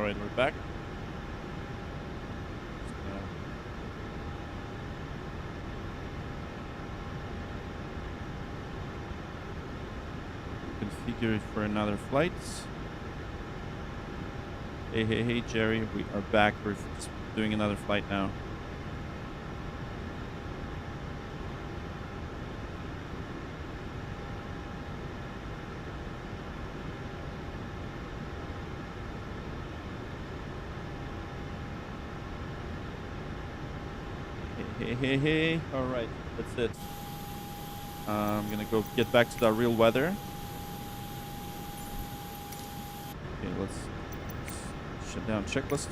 Alright, we're back. Configure it for another flight. Hey, Jerry, we are back. We're just doing another flight now. Hey. All right, that's it. I'm gonna go get back to the real weather. Okay, let's shut down checklist.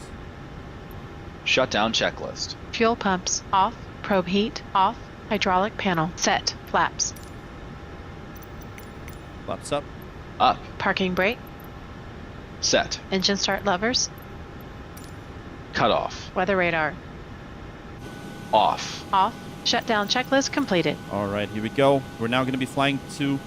Shut down checklist. Fuel pumps off. Probe heat off. Hydraulic panel set. Flaps. Flaps up. Up. Parking brake. Set. Engine start levers. Cut off. Weather radar. Off. Off. Shutdown checklist completed. All right, here we go. We're now going to be flying to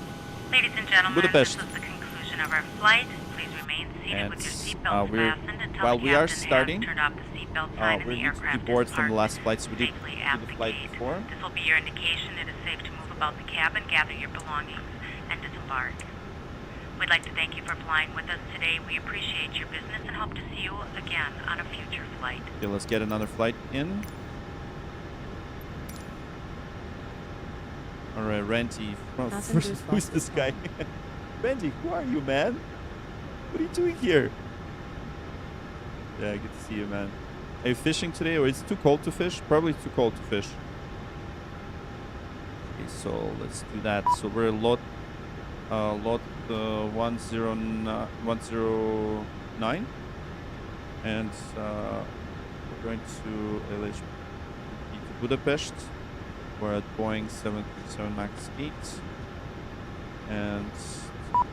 Ladies and gentlemen, Budapest. this is the conclusion of our flight. Please remain seated And, with your seatbelts fastened until while the we are captain starting, has turned off the seatbelt sign and we're the need to be aircraft bored is from the parked last flights we did safely to at the the flight gate. before. This will be your indication it is safe to move about the cabin, gather your belongings, and disembark. We'd like to thank you for flying with us today. We appreciate your business and hope to see you again on a future flight. Okay, let's get another flight in. All right, Randy. Who's this guy? Randy, who are you, man? What are you doing here? Yeah, good to see you, man. Are you fishing today, or is it too cold to fish? Probably too cold to fish. Okay, so let's do that. So we're LOT 109, and we're going to LHBP to Budapest. We're at Boeing 737 MAX 8, and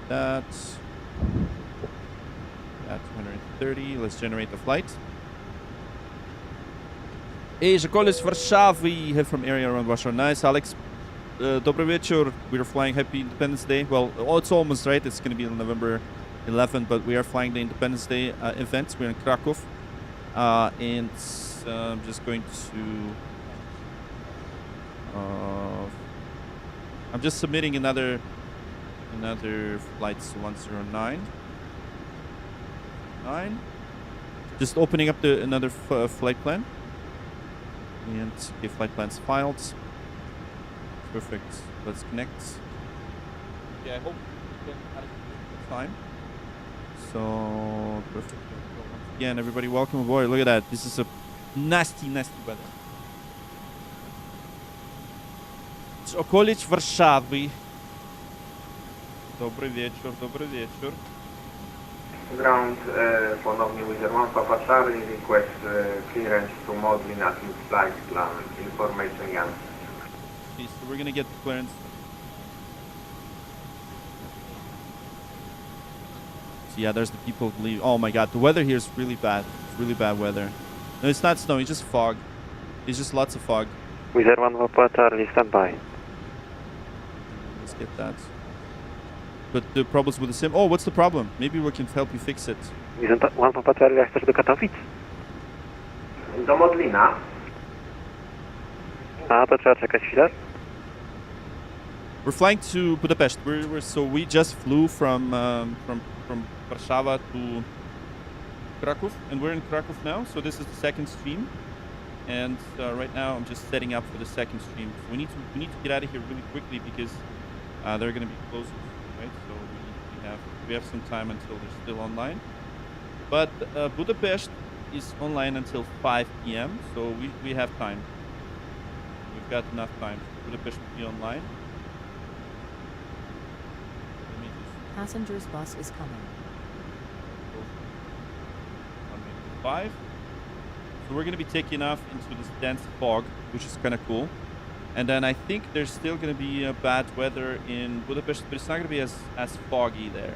that 230. Let's generate the flight. Hey, Żakolis z Warszawy, here from area around Warsaw. Nice, Alex. Dobry wieczór. We're flying Happy Independence Day. Well, it's almost right. It's going to be on November 11th, but we are flying the Independence Day event. We're in Kraków, and I'm just going to. I'm just submitting another flight to 109. Just opening up another flight plan. And okay, flight plans filed. Perfect. Let's connect. Okay, I hope we can have time. So perfect. Again, everybody, welcome aboard. Look at that. This is a nasty weather. Z okolic Warszawy. Dobry wieczór. Ground ponownie with 1 Papa Charlie, request clearance to Modlin at new flight plan, information again. Okay, so we're gonna get the clearance. So yeah, there's the people who leave. Oh my god, the weather here is really bad. It's really bad weather. No, it's not snow, it's just fog. It's just lots of fog. Wizard 1 Papa Charlie, stand by. Let's get that. But the problems with the sim. Oh, what's the problem? Maybe we can help you fix it. Wizard 1 Papa Charlie, chcesz do Katowic? Do Modlina. A, to trzeba czekać chwilę. We're flying to Budapest. So we just flew from Warszawa to Kraków, and we're in Kraków now. So this is the second stream, and right now I'm just setting up for the second stream. So we need to get out of here really quickly because they're going to be closed, right? So we have some time until they're still online. But Budapest is online until 5 p.m. So we have time. We've got enough time. Budapest will be online. Passengers bus is coming. 5. So we're going to be taking off into this dense fog, which is kind of cool. And then I think there's still going to be bad weather in Budapest, but it's not going to be as foggy there.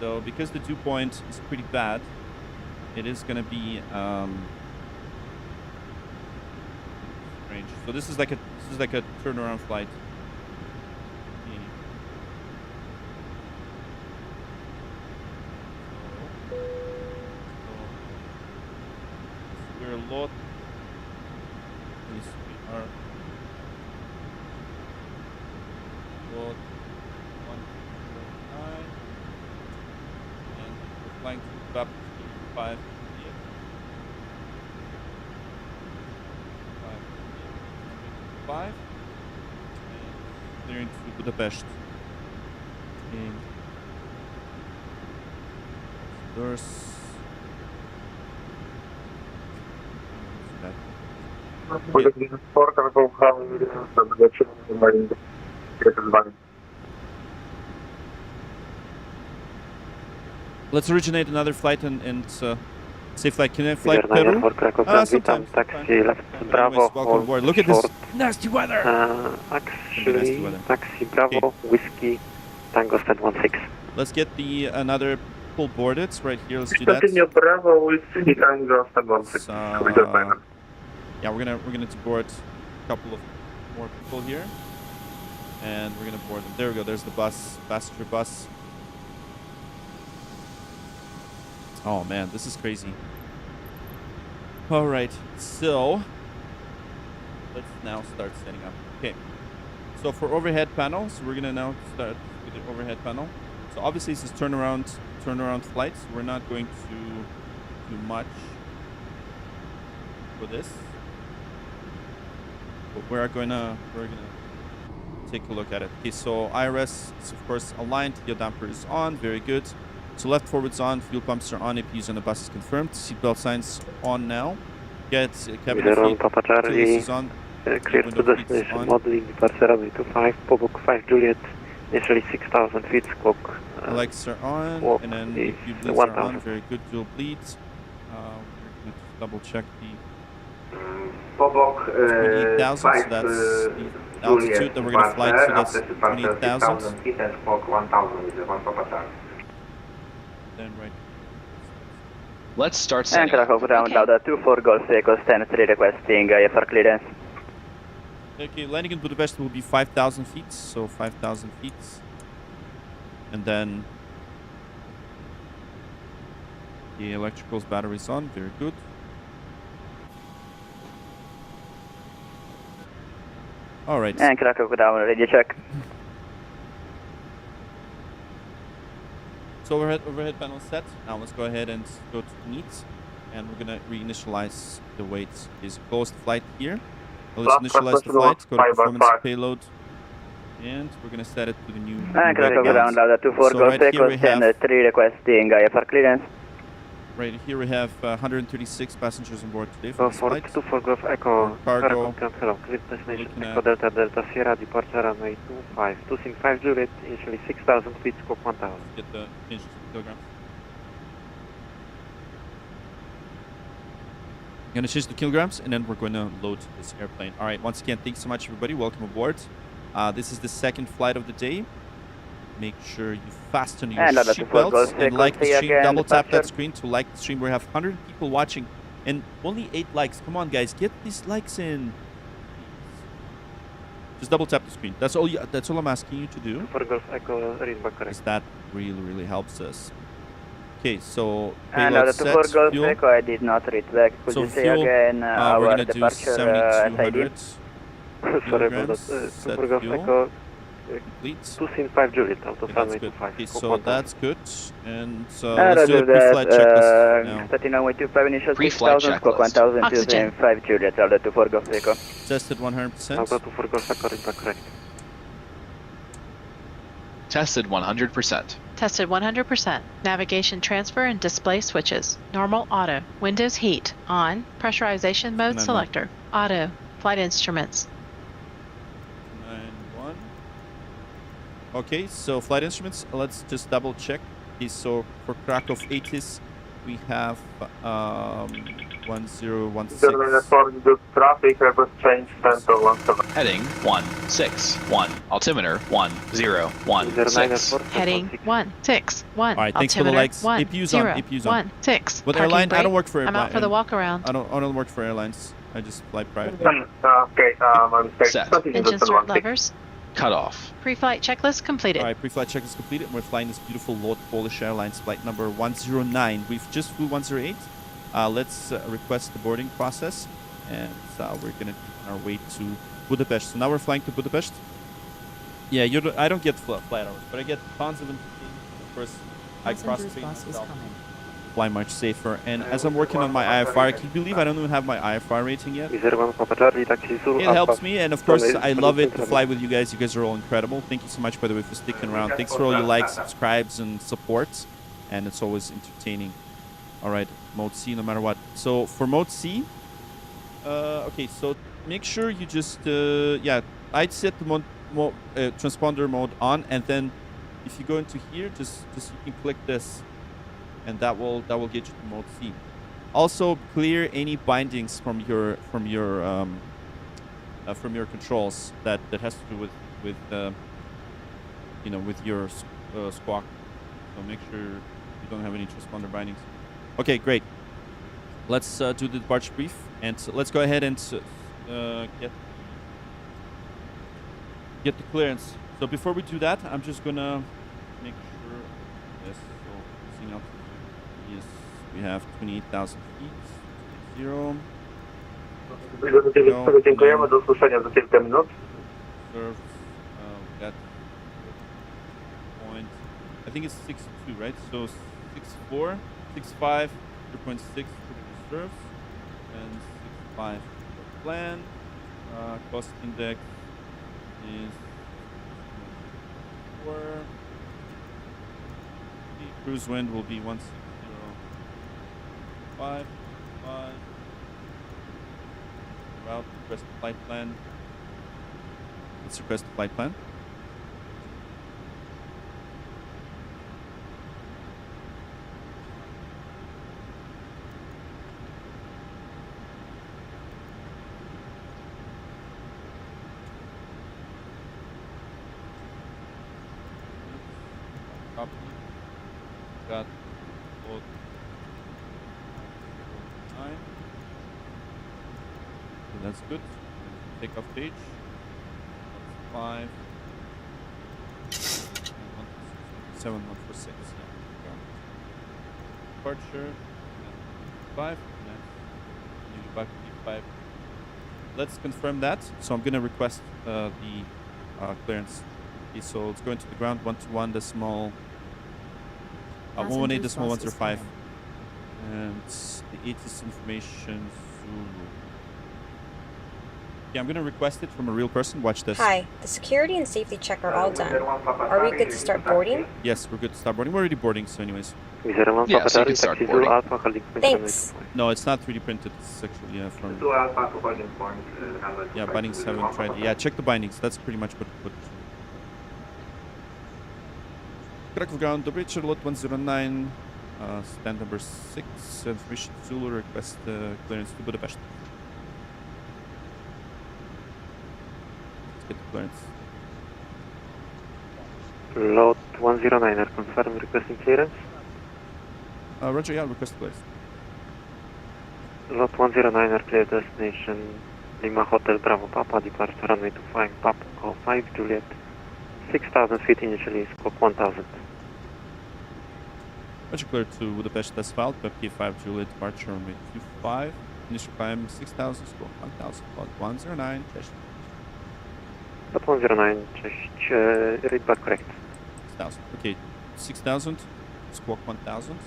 So because the dew point is pretty bad, it is going to be strange. So this is like a turnaround flight. LOT. Please, we are LOT 109, and we're flying to Budapest 5. And clearing to Budapest. And doors. Let's originate another flight and say flight. Can I fly Peru? Sometimes. Taxi left Anyways, Bravo. welcome hold aboard. Look at this short. nasty weather. Actually, Nasty weather. Taxi Bravo, Whiskey, Tango stand 16. Let's get the another pull boarded right here. Let's do that. Bravo, Whiskey, Tango stand 16. Yeah, we're gonna board a couple of more people here, and we're gonna board them. There we go. There's the bus, passenger bus. Oh man, this is crazy. All right, so let's now start setting up. Okay, so for overhead panels, we're gonna now start with the overhead panel. So obviously this is turnaround flights. We're not going to do much for this, but we're gonna take a look at it. Okay, so IRS is of course aligned. Your damper is on. Very good. So left forward's on, fuel pumps are on, APUs on the bus is confirmed. Seatbelt signs on now. Get cabin feed, Papa Charlie, is on. clear to destination, modeling, departure runway 25, Pobok 5 Juliet, initially 6,000 feet, squawk. Lights are on, walk and then is APU bleeds are on. 1,000. Very good, dual bleeds. We're going to double check the Pobok 28,000, so that's the altitude that we're going to fly to, that's 28,000. feet and squawk 1,000 with the 1 Papa Charlie. Then right. Let's start And setting up. Kraków ground Okay. Lauda 24 Golf Echo stand 3 requesting IFR clearance. Okay, landing in Budapest will be 5,000 feet, so 5,000 feet. And then the electricals batteries on, very good. All right. And Kraków ground ready check. So overhead panel set. Now let's go ahead and go to neat, and we're gonna reinitialize the weight. Is closed flight here. Let's initialize the flight. Go to performance payload, and we're gonna set it to the new. And weight Kraków ground balance. Lauda 24 So Golf right here Echo we stand have 3 requesting IFR clearance. right here we have 136 passengers on board today for Go this for flight. 24 Golf Echo. Cargo. Hello, clear destination. Looking Echo at- Delta Delta Sierra departure runway 25, 2 Juliet, initially 6,000 feet, squawk 1,000. Get the inches kilograms. I'm gonna change the kilograms, and then we're gonna load this airplane. All right. Once again, thanks so much, everybody. Welcome aboard. This is the second flight of the day. Make sure you fasten your And Lauda 24 Golf seatbelts and Echo, like the say stream. again, Double tap that departure. screen to like the stream. We have 100 people watching, and only 8 likes. Come on, guys, get these likes in. Just double tap the screen. That's all. That's all I'm asking you to do. 24 Golf Echo, read back correct. Because that really helps us. Okay, so And payload Lauda 24 set, Golf fuel. Echo, I did not read back. Could So you say fuel, again we're our gonna do departure 7,200 SID? Sorry about that. Set 24 Golf fuel. Echo, complete. 2 Juliet, out of Okay, that's runway good. 25. Okay, squawk so 1,000. that's good. And let's do Roger a pre-flight that, checklist now. starting runway 25 initial Pre-flight 6,000, squawk checklist. 1,000, Oxygen. using 5 Juliet, Lauda 24 Golf Echo. Tested 100%. Lauda 24 Golf Echo, read back correct. Tested 100%. Tested 100%. Navigation transfer and display switches. Normal auto. Windows heat. On. Pressurization mode 9-1. selector. Auto. Flight instruments. 9-1. Okay, so flight instruments. Let's just double check. Okay, so for Kraków 80s, we have 1016. good traffic, request change center 17. Heading 161. Altimeter 1016. Heading 161. All right, thanks for the Altimeter likes. APU's on, APU's on. 16. With Parking airline, I brake. don't work for I'm out for the walk around. I don't work for airlines. I just fly privately. Okay, my mistake. Set. Engine start levers. Cut off. Pre-flight checklist completed. All right, pre-flight check is completed. We're flying this beautiful LOT Polish Airlines flight number 109. We've just flew 108. let's request the boarding process, and we're gonna be on our way to Budapest. So now we're flying to Budapest. Yeah, I don't get flight hours, but I get tons of entertainment. Of course, I cross Passengers train bus is myself, coming. fly much safer. And as I'm working on my IFR, can you believe I don't even have my IFR rating yet? It helps me, and of course, I love it to fly with you guys. You guys are all incredible. Thank you so much, by the way, for sticking around. Thanks for all your likes, subscribes, and supports. And it's always entertaining. All right, mode C, no matter what. So for mode C, okay, so make sure you just, yeah, I'd set the transponder mode on, and then if you go into here, just you can click this, and that will get you to mode C. Also, clear any bindings from your controls that has to do with you know, with your squawk. So make sure you don't have any transponder bindings. Okay, great. Let's do the departure brief, and let's go ahead and get the clearance. So before we do that, I'm just gonna make sure. Yes. So seeing out. Yes, we have 28,000 feet. 0. Dziękujemy, do usłyszenia za kilka minut. Serve that point. I think it's 62, right? So 64, 65, 3.6 reserves, and 65 for plan. Cost index is 4. The cruise wind will be 160.5. Route, request the flight plan. Let's request the flight plan. Copy. Got both 9. So that's good. Take off page. 5. 7, 146. Yeah. Departure. 5. And then back to 5. Let's confirm that. So I'm gonna request the clearance. Okay, so it's going to the ground 121 decimal 118 decimal 105, and the ATIS information. Yeah, I'm gonna request it from a real person. Watch this. Hi, the security and safety check are all done. Are we good to start boarding? Yes, we're good to start boarding. We're already boarding, so anyways. Yeah, so you can start boarding. Thanks. No, it's not 3D printed. It's actually from. Yeah, bindings haven't tried. Yeah, check the bindings. That's pretty much what. Kraków ground, dobry wieczór, LOT 109, stand number 6, information Zulu, request clearance to Budapest. Let's get the clearance. LOT 109, confirm requesting clearance. Roger, yeah, request clearance. LOT 109, clear destination Lima Hotel Bravo Papa, departure runway 25, Papa 5 Juliet, 6,000 feet initially, squawk 1,000. Roger, clear to Budapest as filed, P5 Juliet, departure runway 25, initial climb 6,000, squawk 1,000, LOT 109, cześć. LOT 109, cześć, read back correct. 6,000, okay, 6,000, squawk 1,000.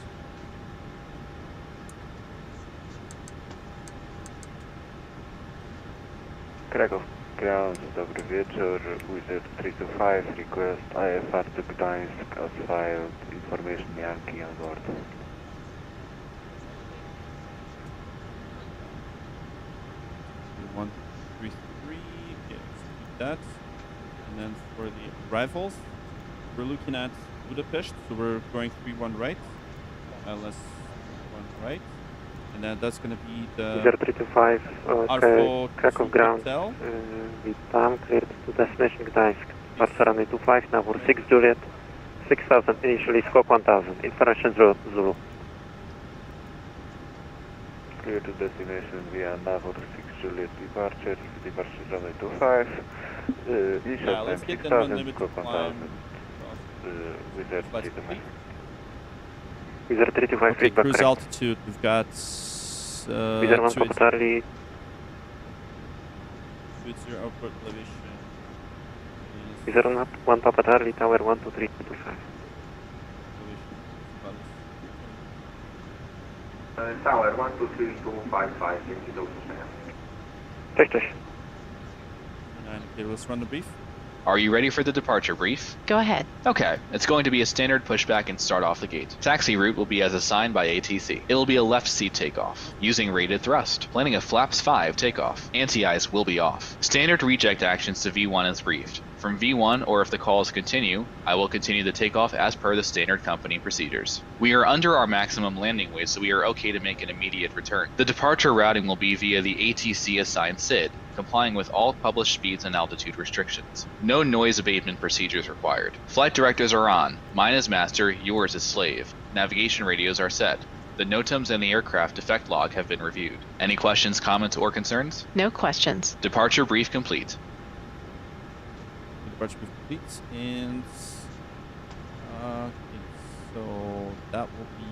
Kraków ground, dobry wieczór, Wizard 325, request IFR to Gdańsk as filed, information Yankee on board. One, 3, 3, okay, let's do that. And then for the arrivals, we're looking at Budapest, so we're going 3-1 right, LS 1 right. And then that's going to be the Wizard 325, Kraków ground, witam, cleared to destination Gdańsk, departure runway 25, Navor 6 Juliet, 6,000 initially, squawk 1,000, information Zulu. Clear to destination via Navor 6 Juliet departure runway 25, initial time 6,000, squawk 1,000, Wizard 325. Wizard 325, okay, feedback cruise correct. altitude, we've got Wizard 1 Papa Charlie. It's your output elevation. Wizard 1 Papa Charlie, Tower 12325. Tower 12325, dzięki do usłyszenia. Cześć, cześć. Okay, let's run the brief. Are you ready for the departure brief? Go ahead. Okay, it's going to be a standard pushback and start off the gate. Taxi route will be as assigned by ATC. It will be a left seat takeoff, using rated thrust, planning a flaps 5 takeoff. Anti-ice will be off. Standard reject actions to V1 as briefed. From V1, or if the calls continue, I will continue the takeoff as per the standard company procedures. We are under our maximum landing weight, so we are okay to make an immediate return. The departure routing will be via the ATC assigned SID, complying with all published speeds and altitude restrictions. No noise abatement procedures required. Flight directives are on. Mine is master, yours is slave. Navigation radios are set. The NOTAMs and the aircraft defect log have been reviewed. Any questions, comments, or concerns? No questions. Departure brief complete. Departure brief complete, and okay, so that will be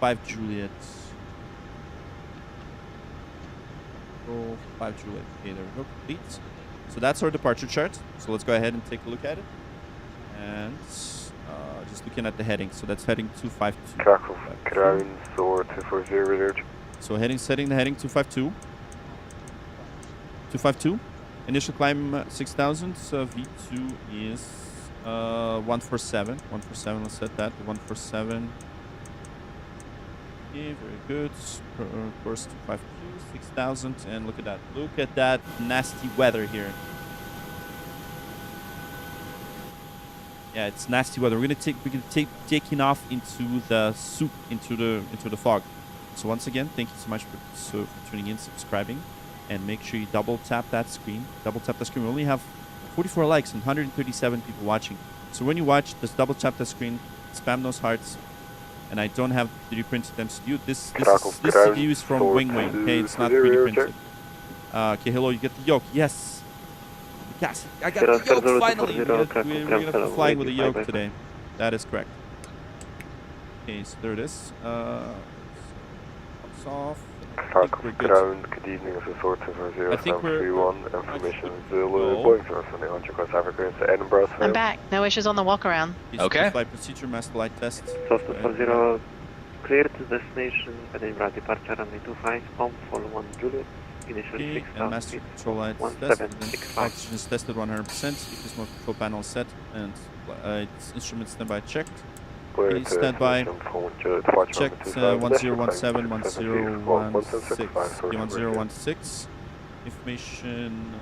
5 Juliet. 5 Juliet. Okay, there we go. Complete. So that's our departure chart. So let's go ahead and take a look at it. And just looking at the heading. So that's heading 252. Kraków, ground, SOAR 240, research. So setting the heading 252. 252. Initial climb 6,000. So V2 is 147. 147, let's set that. 147. Okay, very good. Course 252, 6,000, and look at that. Look at that nasty weather here. Yeah, it's nasty weather. We're gonna take taking off into the soup, into the fog. So once again, thank you so much for tuning in, subscribing, and make sure you double tap that screen. Double tap the screen. We only have 44 likes and 137 people watching. So when you watch, just double tap the screen, spam those hearts. And I don't have 3D printed MCU. This CPU is from Wing. Okay, it's not 3D printed. Okay, hello, you get the yoke. Yes. Yes, I got the yoke finally. We're gonna be flying with a yoke today. That is correct. Okay, so there it is. Pops off. Kraków ground, good evening, this is SOAR 240, information Zulu, Boeing 778 across Africa into Edinburgh. I'm back. No issues on the walk around. Okay. Flight procedure, master flight test. SOAR 240, clear to destination, Edinburgh departure, runway 25, home, fall 1 Juliet, initial 6,000 and master control lights tested, oxygen is tested 100%, EPS mode control panel set, and its instrument standby checked. Please stand by. Checked 1017, 1016, 1016. Information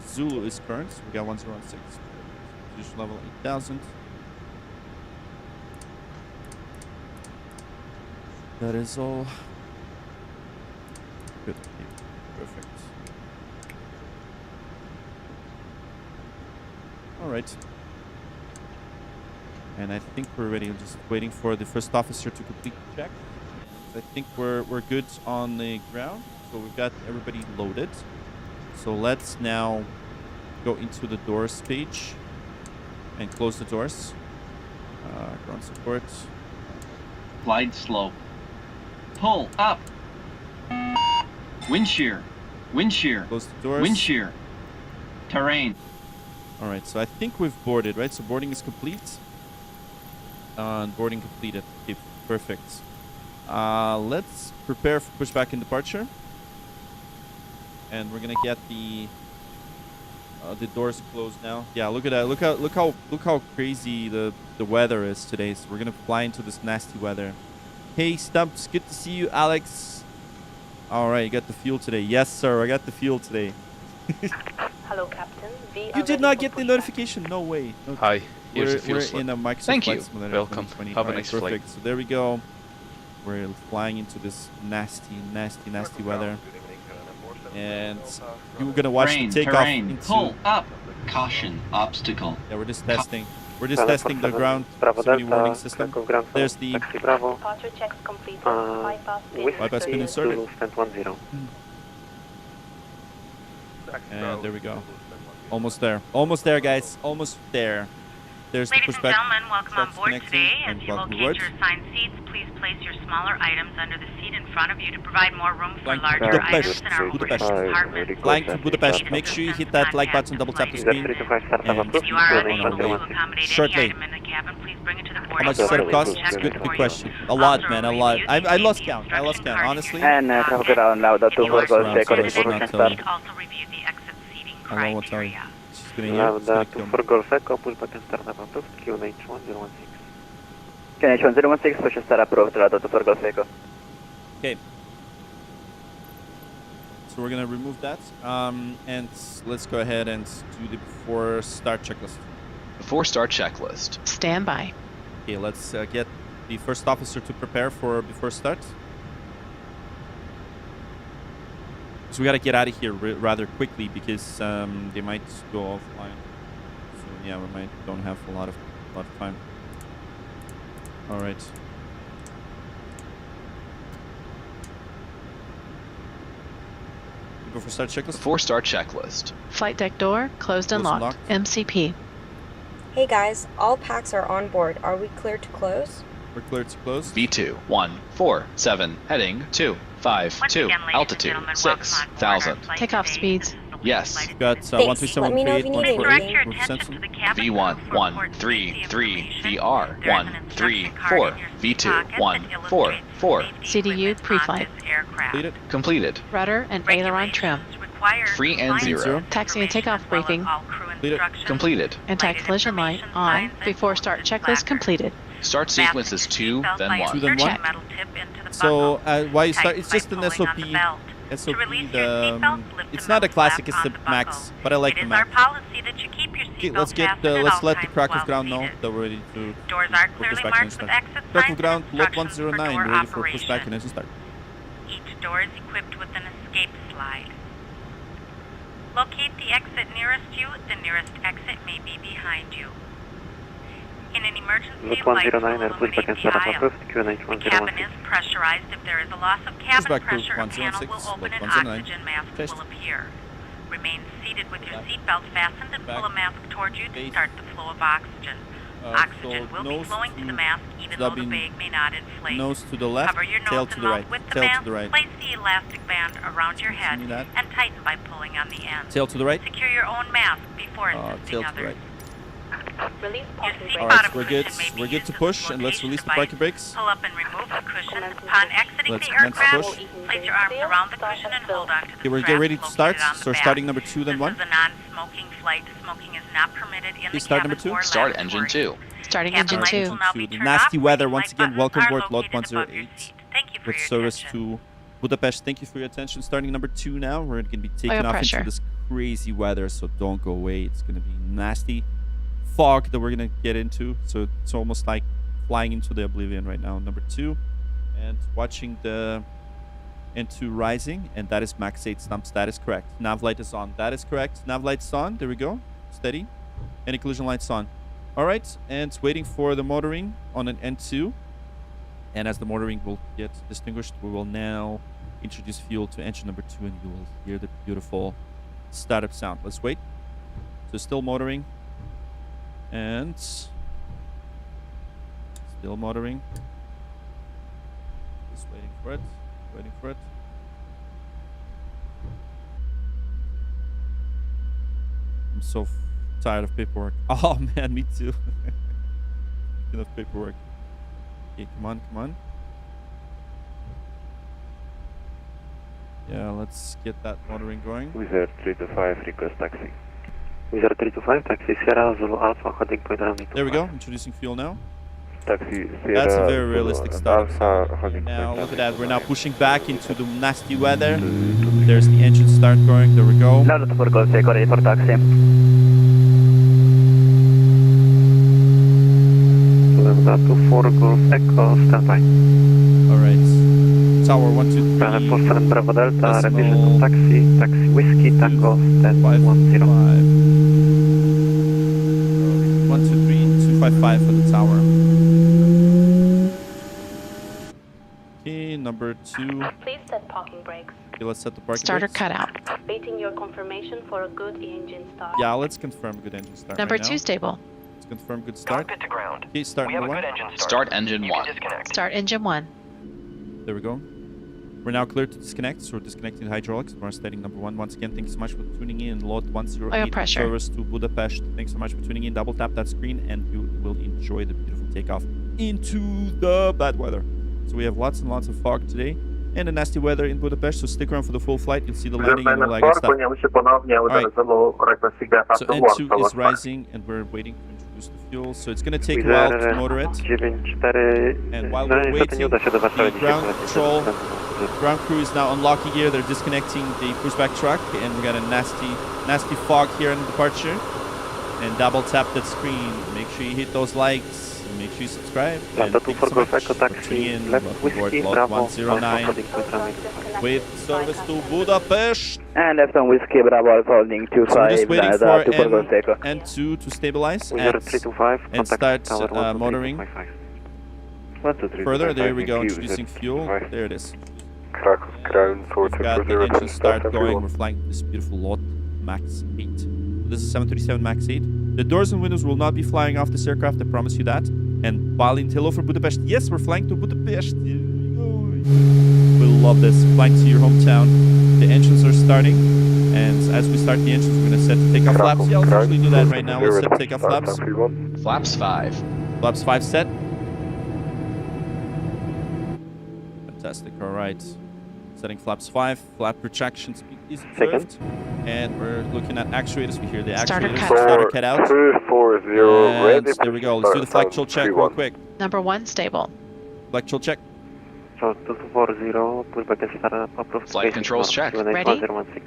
Zulu is current. We got 1016. Position level 8000. That is all. Good. Perfect. All right. And I think we're ready. I'm just waiting for the first officer to complete the check. And I think we're good on the ground. So we've got everybody loaded. So let's now go into the doors page and close the doors. Ground support. Glide slope. Pull up. Wind shear. Wind shear. Close the doors. Wind shear. Terrain. All right. So I think we've boarded, right? So boarding is complete. And boarding completed. Okay, perfect. Let's prepare for pushback and departure. And we're gonna get the doors closed now. Yeah, look at that. Look how crazy the weather is today. So we're gonna fly into this nasty weather. Hey Stumps, good to see you, Alex. All right, you got the fuel today. Yes, sir. I got the fuel today. Hello, Captain. You did not get the notification. No way. Okay. Hi. We're in a Microsoft Thank Flight you. Simulator Welcome. 2020. Have a All nice right, flight. perfect. So there we go. We're flying into this nasty weather. And you're gonna watch the takeoff terrain. into... Pull up. Caution. Obstacle. Yeah, we're just testing. We're just testing the ground proximity warning system. There's the Departure checks completed. bypass pin inserted. Stand 10. And there we go. Almost there. Almost there, guys. Almost there. There's Ladies the and pushback. gentlemen, welcome on board today. As and you welcome locate aboard. your assigned seats, please place your smaller items under the seat in front of you to provide more room for Flying to larger Budapest, items in our Budapest. compartments. Flying to Budapest. Make sure you hit that like button, double tap the screen. And If you are we're on our unable to way accommodate shortly. any item in the cabin, please bring it to the How boarding much does that board. cost? We'll check Good, it good for you. question. A lot, Also, man, a we'll lot. use I the lost safety count. I lost instruction count, card honestly. here. And Kraków ground now, If you are Around take seven, on so information not, start. also review the exit seating I won't tell you. criteria. She's gonna hear. It's Lauda gonna 2 kill for me. Golf Echo, pushback and start up on QNH1016. QNH1016, push and start approved, Lauda 2 for Golf Echo. Okay. So we're gonna remove that, and let's go ahead and do the before start checklist. Before start checklist. Stand by. Okay, let's get the first officer to prepare for before start. So we gotta get out of here rather quickly because they might go offline. So yeah, we don't have a lot of time. All right. Before start checklist. Before start checklist. Flight deck door closed and Closed and locked. locked. MCP. Hey guys, all packs are on board. Are we clear to close? We're cleared to close. V2 147 heading 252 again, ladies and altitude gentlemen, welcome on board our 6,000. flight Takeoff today. speeds. This is the Yes. flight Got attendant. 137, Let me know if you need 138, Direct your 148. attention to the cabin V1 crew for report safety 133 information. VR There is an 134 instruction card in your V2 pocket that 144 illustrates CDU safety equipment pre-flight. on this aircraft. Completed. completed. Rudder and aileron trim. Regulations require Free and compliance zero. with Taxi and information takeoff as well as briefing. all crew Completed. instructions. Completed. Anti-collision light information on. signs and Before start posted checklist placards. completed. Start sequence is 2, then 1. 2, then 1. Check. Metal tip into the So buckle. why you start? Tighten It's just by an pulling SOP. on the belt. SOP. To release your seatbelt, lift It's the not a metal classic. flap It's the on the max, buckle. but I like It the is our max. policy that you keep your Okay, seatbelt let's get fastened at let's all let the times Kraków while ground know seated. that we're ready to. Doors are for clearly pushback marked and with start. exit Kraków signs ground, and lot instructions for 109, door ready for pushback operation. and engine start. Each door is equipped with an escape slide. Locate the exit nearest you. The nearest exit may be behind you. In an emergency, Lot lights will 109, illuminate pushback and the start up aisle. approved, The cabin QNH1016. is pressurized. If there is a loss of cabin Pushback to pressure, a panel 106, will open lot and 109. oxygen mask Test. will appear. Remain seated with your Back. seatbelt fastened and Back. pull a mask toward you to Base. start the flow of oxygen. Oxygen so will be nose flowing to to the mask even though the dubbing bag may not inflate. Nose to the left, Cover your tail nose to and the mouth right, with the tail mask. to the right, Place the elastic band around your head See that? and tighten by pulling on the end. tail to the right. Secure your own mask before Tail assisting to the others. right. Release Your parking seat brake. All right, bottom we're good. cushion may be We're good used to as a push, and let's flotation release the device. parking brakes. Pull up and remove the cushion. Commence Upon push. exiting Let's the commence the aircraft, push. place your arms around the cushion and hold on to the Okay, we're straps getting ready to start. located on the So we're back. starting number 2, then This 1. is a non-smoking flight. Smoking is not permitted in the start cabin number 2. or Start lavatory. engine 2. Starting Cabin engine lights 2. will now be The turned nasty off. weather. Green Once light again, buttons welcome are aboard Lot located above your 108 seat. Thank you for with your service attention. to Budapest. Thank you for your attention. Starting number 2 now. We're going to be taking Oil off pressure. into this crazy weather, so don't go away. It's going to be nasty fog that we're going to get into. So it's almost like flying into the oblivion right now. Number 2, and watching the N2 rising, and that is max 8 stumps. That is correct. Nav light is on. That is correct. Nav light's on. There we go. Steady. Any collision lights on. All right, and waiting for the motoring on an N2. And as the motoring will get distinguished, we will now introduce fuel to engine number 2, and you will hear the beautiful startup sound. Let's wait. So still motoring, and still motoring. Just waiting for it. Waiting for it. I'm so tired of paperwork. Oh man, me too. Speaking of paperwork. Okay, come on, come on. Yeah, let's get that motoring going. Wizard 325, request taxi. Wizard 325, taxi Sierra Zulu Alpha, heading point runway 25. There we go. Introducing fuel now. Taxi Sierra That's a very Zulu realistic and start. Alpha, heading Now point look at runway that. We're now 25. pushing back into the nasty weather. There's the engine start going. There we go. Lauda 2 for Golf Echo, ready for taxi. Lauda 2 for Golf Echo, standby. All right. Tower 1, 2, 3. 47 Bravo Delta, Decimal revision to taxi, taxi Whiskey, Tango, 1010. 1, 2, 3, 255 for the tower. Okay, number 2. Please set parking brakes. Okay, let's set the parking Starter brakes. cutout. Waiting your confirmation for a good engine start. Yeah, let's confirm good engine start Number right 2 now. stable. Let's confirm good start. Cockpit to ground. Okay, start number 1. Start engine 1. Start engine 1. There we go. We're now clear to disconnect, so we're disconnecting the hydraulics. We're starting number 1. Once again, thanks so much for tuning in. LOT 108 service to Budapest. Thanks so much for tuning in. Double tap that screen and you will enjoy the beautiful takeoff into the bad weather. So we have lots and lots of fog today and the nasty weather in Budapest, so stick around for the full flight. You'll see the landing and all that good stuff. Alright, so N2 is rising and we're waiting to introduce the fuel, so it's going to take a while to motor it. And while we're waiting, the ground crew is now unlocking gear. They're disconnecting the pushback truck and we got a nasty fog here in the departure. And double tap that screen. Make sure you hit those likes. Make sure you subscribe. And thank you so much for tuning in. Welcome aboard LOT 109 with service to Budapest. And left on Whiskey Bravo holding 25. So we're just waiting for N2 to stabilize and start motoring. Further, there we go, introducing fuel. There it is. Kraków ground, We've got the engine start going. We're flying this beautiful LOT Max 8. This is 737 Max 8. The doors and windows will not be flying off this aircraft, I promise you that. And Balint, hello from Budapest. Yes, we're flying to Budapest. We'll love this. Flying to your hometown. The engines are starting. And as we start the engines, we're going to set the takeoff flaps. Yeah, I'll actually do that right now. Let's set takeoff flaps. Flaps 5. Flaps 5 set. Fantastic. All right. Setting flaps 5. Flap retraction speed is observed. And we're looking at actuators. We hear the actuators. Starter cut out. 240, and there we go. Let's do the flight control check real quick. Number 1 stable. Flight control check. So 240, flight controls check. Ready?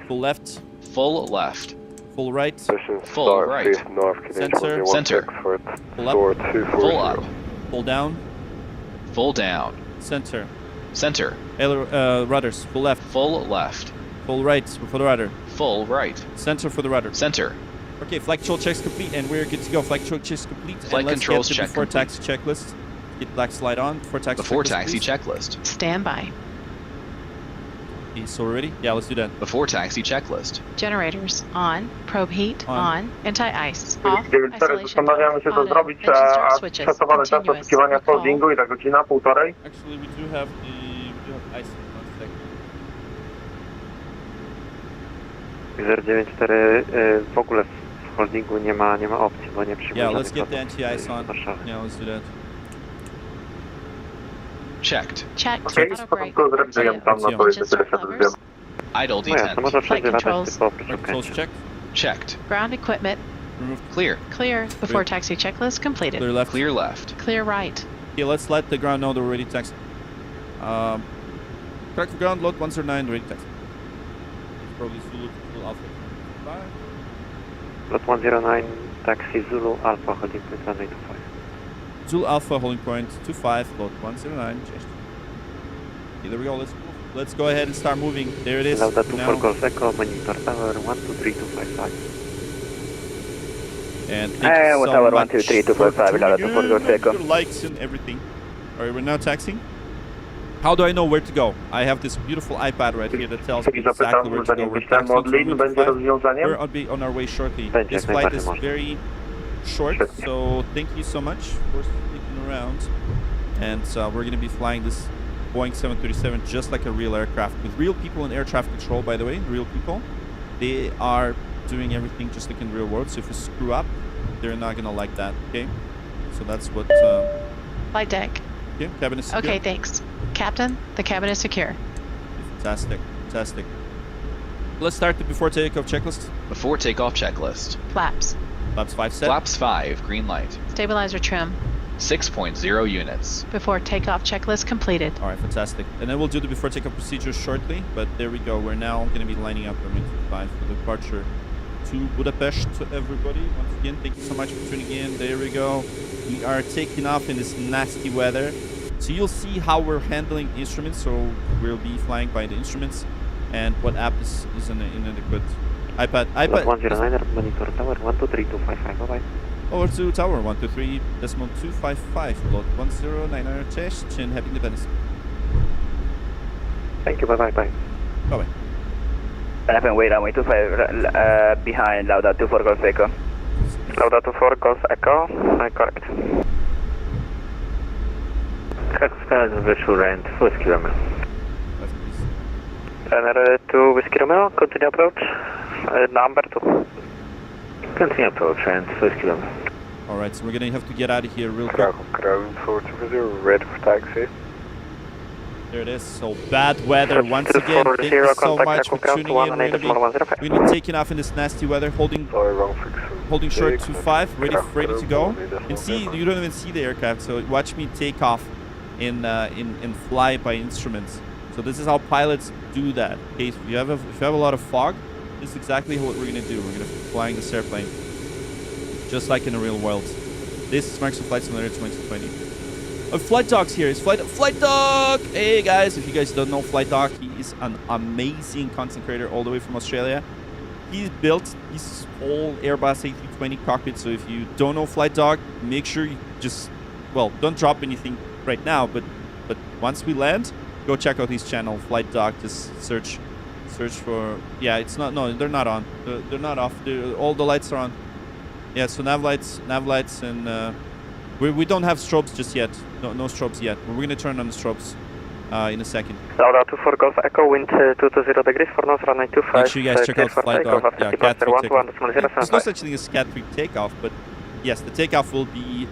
Full left. Full left. Full right. Full right. Center. Center. Full up. Full up. Full down. Full down. Center. Center. Rudders. Full left. Full left. Full right for the rudder. Full right. Center for the rudder. Center. Okay, flight control check's complete and we're good to go. Flight control check's complete. Flight controls check before complete. taxi checklist. Get black slide on. Before taxi checklist. Stand by. Okay, so we're ready? Yeah, let's do that. Before taxi checklist. Generators on. Probe heat on. Anti-ice off. Zastanawiamy się to zrobić, a szacowane czas oczekiwania foldingu i ta godzina, półtorej. Actually, we do have ice. 094 w ogóle w holdingu nie ma opcji, bo nie przyjmuje. Yeah, let's get the anti-ice on. Yeah, let's do that. Checked. Checked. Okay, w porządku, zrealizuję tam na powiedzmy tyle się zrobiłem. Idle No detent. jasne, można wszędzie latać controls. tylko oprócz Controls Okęcia. checked. Checked. Ground equipment. Clear. Clear. Before taxi checklist completed. Clear left. Clear left. Clear right. Okay, let's let the ground know that we're ready to taxi. Kraków ground, LOT 109, ready to taxi. Probably Zulu Alpha. LOT 109, taxi Zulu Alpha, holding point 1825. Zulu Alpha, holding point 25, LOT 109. Okay, there we go. Let's go ahead and start moving. There it is. Lauda 2 for Golf Echo, monitor tower 123255. And thank you so tower much 12325, Lauda 2 for Golf Echo. your likes and everything. Alright, we're now taxiing. How do I know where to go? I have this beautiful iPad right here that tells me exactly where to go. We're taxiing We'll be on our way shortly. This flight is very short, so thank you so much for sticking around. And we're going to be flying this Boeing 737 just like a real aircraft with real people in air traffic control, by the way, real people. They are doing everything just like in the real world, so if you screw up, they're not going to like that, okay? So that's what... Flight deck. Okay, cabin is secure. Okay, thanks. Captain, the cabin is secure. Fantastic, fantastic. Let's start the before takeoff checklist. Before takeoff checklist. Flaps. Flaps 5 set. Flaps 5, green light. Stabilizer trim. 6.0 units. Before takeoff checklist completed. Alright, fantastic. And then we'll do the before takeoff procedures shortly, but there we go. We're now going to be lining up for the departure to Budapest to everybody. Once again, thank you so much for tuning in. There we go. We are taking off in this nasty weather. So you'll see how we're handling instruments. So we'll be flying by the instruments and what app is in the good iPad. LOT 109, monitor tower 123255, bye-bye. Over to tower 123.255, LOT 109 test and happy independence. Thank you, bye-bye. Wait, runway 25 behind Lauda 2 for Golf Echo. LOT 4 Golf Echo, correct. Kraków Ground, visual range, Whiskey Romeo. Runner 2 Whiskey Romeo, continue approach, number 2. Continue approach, range, Whiskey Romeo. Alright, so we're gonna have to get out of here real quick. Kraków Ground 420, ready for taxi. There it is. So bad weather once again. Thank you so much for tuning in. We're gonna be taking off in this nasty weather, holding short 25, ready to go. And see, you don't even see the aircraft. So watch me take off in fly by instruments. So this is how pilots do that. Okay, so if you have a lot of fog, this is exactly what we're gonna do. We're gonna be flying this airplane, just like in the real world. This is Microsoft Flight Simulator 2020. Flight Dog's here. It's Flight Dog! Hey guys, if you guys don't know Flight Dog, he is an amazing content creator all the way from Australia. He's built his whole Airbus A320 cockpit, so if you don't know Flight Dog, make sure you just, well, don't drop anything right now, but once we land, go check out his channel, Flight Dog. Just search for, yeah, it's not, no, they're not on. They're not off. All the lights are on. Yeah, so nav lights, and we don't have strobes just yet. No strobes yet. We're going to turn on the strobes in a second. LOT 24 Golf Echo, wind 220 degrees for nose, runway 25. Make sure you guys check out Flight Dog. Yeah, Cat 3 takeoff. There's no such thing as Cat 3 takeoff, but yes, the takeoff will be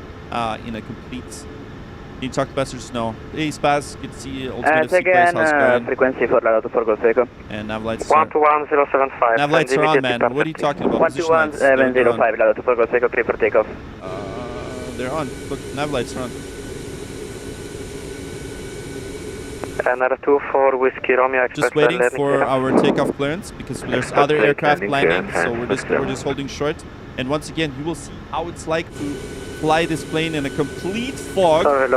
in a complete... Can you talk to passengers? No. Hey, Spaz, good to see you. Ultimate again, frequency for LOT 24 Golf Echo. And nav lights 121075. Nav lights are on, man. What are you talking about? 121.705, LOT 24 Golf Echo, clear for takeoff. They're on. Look, nav lights are on. Runner 24 Whiskey Romeo. Just waiting for our takeoff clearance because there's other aircraft landing, so we're just holding short. And once again, you will see how it's like to fly this plane in a complete fog all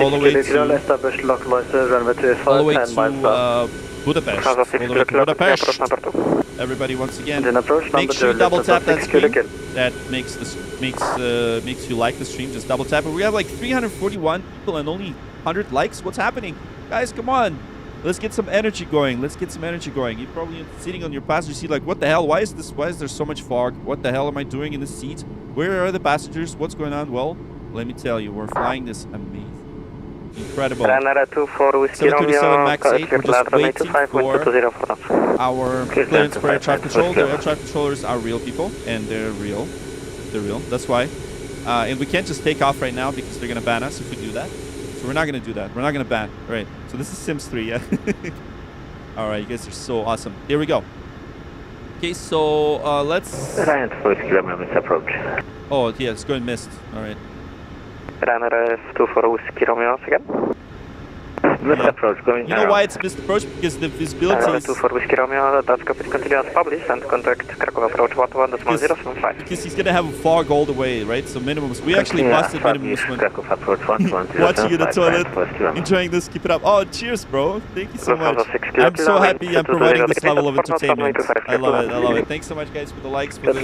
the way to Budapest. Everybody, once again, make sure you double tap that screen. That makes you like the stream. Just double tap it. We have like 341 people and only 100 likes. What's happening, guys? Come on, let's get some energy going. You're probably sitting on your passenger seat like, what the hell? Why is there so much fog? What the hell am I doing in this seat? Where are the passengers? What's going on? Well, let me tell you, we're flying this amazing, incredible 737 MAX 8. We're just waiting for our clearance for air traffic control. The air traffic controllers are real people, and they're real. That's why. And we can't just take off right now because they're gonna ban us if we do that. So we're not gonna do that. We're not gonna ban. All right. So this is Sims 3, yeah. All right, you guys are so awesome. Here we go. Okay, so let's. Approach. Oh yeah, it's going missed. All right. Runner 24 Whiskey Romeo again. Missed approach, going You know why it's missed approach? Because the visibility is... 24 Whiskey Romeo, that's Cockpit continuous publish and contact Kraków approach 110.75. Because he's going to have a fog all the way, right? So minimums. We actually busted minimums when Kraków approach 110.75. watching you in the toilet, enjoying this. Keep it up. Oh, cheers, bro. Thank you so much. I'm so happy I'm providing this level of entertainment. I love it. Thanks so much, guys, for the likes, for the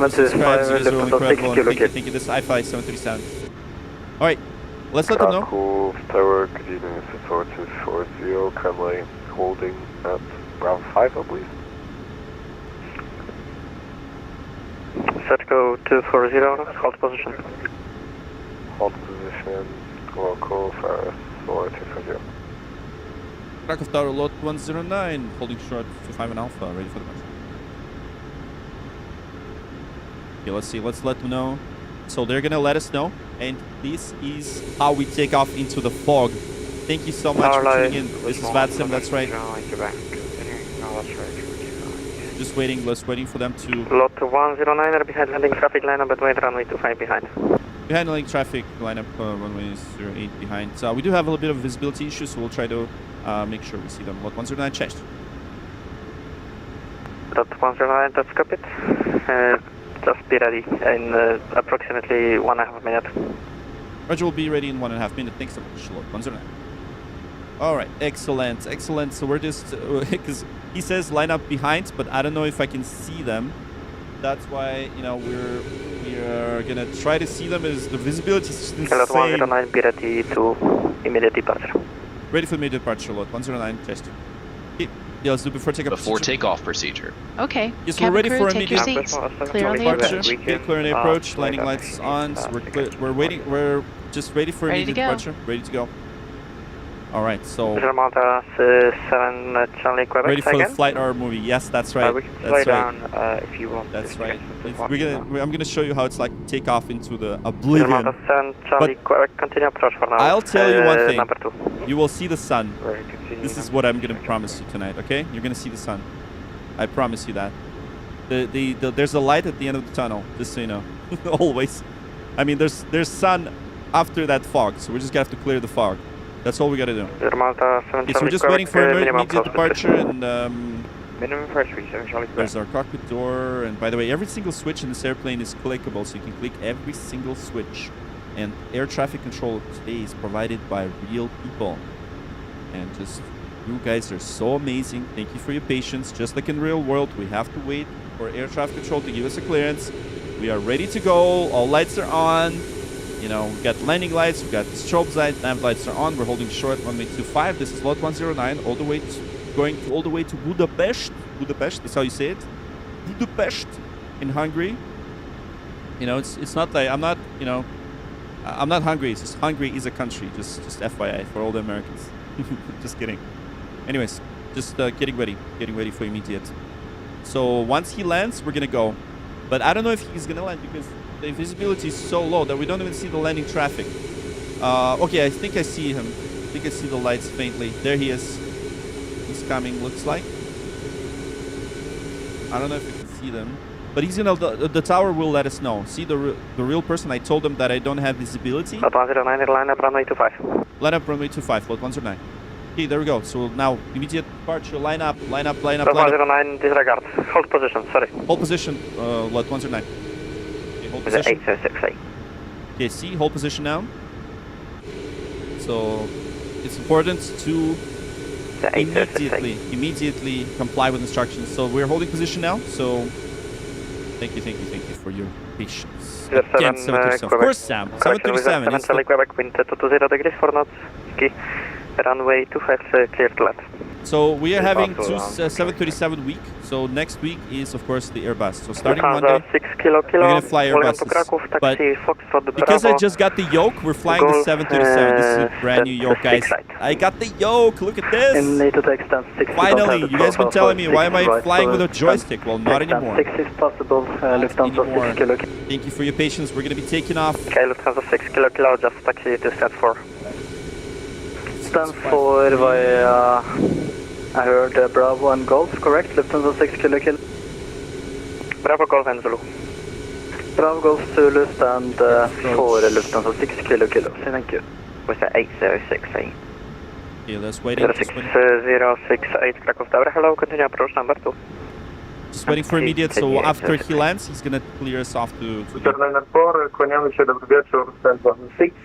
subscribes. You guys are incredible. And thank you. This is I-Fi 737. All right. Let's let them know. Kraków Tower, good evening, this is 4240, currently holding at round 5, I believe. Setco 240, hold position. Hold position, local for 4240. Kraków Tower, LOT 109, holding short 25 and alpha, ready for the match. Okay, let's see, let's let them know. So they're gonna let us know, and this is how we take off into the fog. Thank you so much for tuning in. This is VATSIM, that's right. Just waiting for them to... LOT 109 are behind landing traffic lineup, but wait, runway 25 behind. Behind landing traffic lineup, runway 08 behind. So we do have a little bit of visibility issues, so we'll try to make sure we see them. LOT 109 checked. LOT 109, that's Cockpit. Just be ready in approximately 1.5 minutes. Roger, will be ready in 1.5 minutes. Thanks so much. LOT 109. All right, excellent. So we're just because he says line up behind, but I don't know if I can see them. That's why we are gonna try to see them. As the visibility is insane. LOT 109, be ready to immediate departure. Ready for immediate departure. LOT 109, test. Okay. Yeah, let's do before takeoff. Before takeoff procedure. Okay. Yes, Cabin we're ready crew, for take your immediate seats. Clear on the departure. approach. Okay, clear on the approach. Landing lights on. So we're waiting. We're just ready for Ready immediate to go. departure. Ready to go. All right. So Malta 7 Charlie Quebec. ready for the again. flight hour movie. Yes, that's right. We can That's slow right. down if you want. That's to right. get to I'm gonna show you how it's like to take off into the oblivion. Malta 7 Charlie Quebec. Continue approach for now. I'll tell you one thing. Number 2. You will see the sun. Right, continue This is now. what I'm gonna promise you tonight. Okay? You're gonna see the sun. I promise you that. There's a light at the end of the tunnel. Just so you know. Always. I mean, there's sun after that fog. So we're just gonna have to clear the fog. That's all we gotta do. Malta 7 Okay, so Charlie we're just Quebec, waiting for minimum immediate departure, and minimum first 7 Charlie Quebec. there's our cockpit door. And by the way, every single switch in this airplane is clickable, so you can click every single switch. And air traffic control today is provided by real people. And just, you guys are so amazing. Thank you for your patience. Just like in the real world, we have to wait for air traffic control to give us a clearance. We are ready to go. All lights are on. You know, we've got landing lights, we've got strobe lights, nav lights are on. We're holding short runway 25. This is lot 109, all the way all the way to Budapest. Budapest, that's how you say it. Budapest in Hungary. You know, it's not like I'm not Hungary. It's just Hungary is a country. Just FYI for all the Americans. Just kidding. Anyways, just getting ready for immediate. So once he lands, we're gonna go. But I don't know if he's gonna land because the visibility is so low that we don't even see the landing traffic. Okay, I think I see him. I think I see the lights faintly. There he is. He's coming, looks like. I don't know if you can see them. But he's gonna, the tower will let us know. See the real person, I told him that I don't have visibility. Lot 109, line up runway 25. Line up runway 25, lot 109. Okay, there we go. So now, immediate departure, line up. Lot 109, disregard. Hold position, sorry. Hold position, lot 109. Okay, hold With the position. 8068. Okay, see, hold position now. So, it's important to immediately comply with instructions. So we're holding position now. So, thank you for your patience. Again, 737. Of course, Sam. 737. Yes, Quebec, wind 220 degrees for knots. Runway 25 clear to land. So we are having two 737 week. So next week is of course the Airbus. So starting Monday, 6 kilo, we're gonna fly Airbuses. Kraków, But Foxtrot, because I just got the yoke, we're flying the 737. This is a brand new yoke, guys. I got the yoke. Look at this. Finally, you guys been telling me why am I flying with a joystick? Well, not anymore. 6 if possible. Lufthansa 6 kilo. Thank you for your patience. We're gonna be taking off. Okay, Lufthansa 6 kilo, just taxi to stand for. Stand for via, I heard Bravo and Golf, correct? Lufthansa 6 kilo. Bravo Golf and Zulu. Bravo Golf Zulu, stand for Lufthansa 6 kilo. Thank you. Was that 8068? Okay, let's wait. 068 Kraków Tower, hello, continue approach number 2. Just waiting for immediate, so after he lands, he's gonna clear us off to Terminal 4, kłaniamy się, dobry wieczór, stand 6,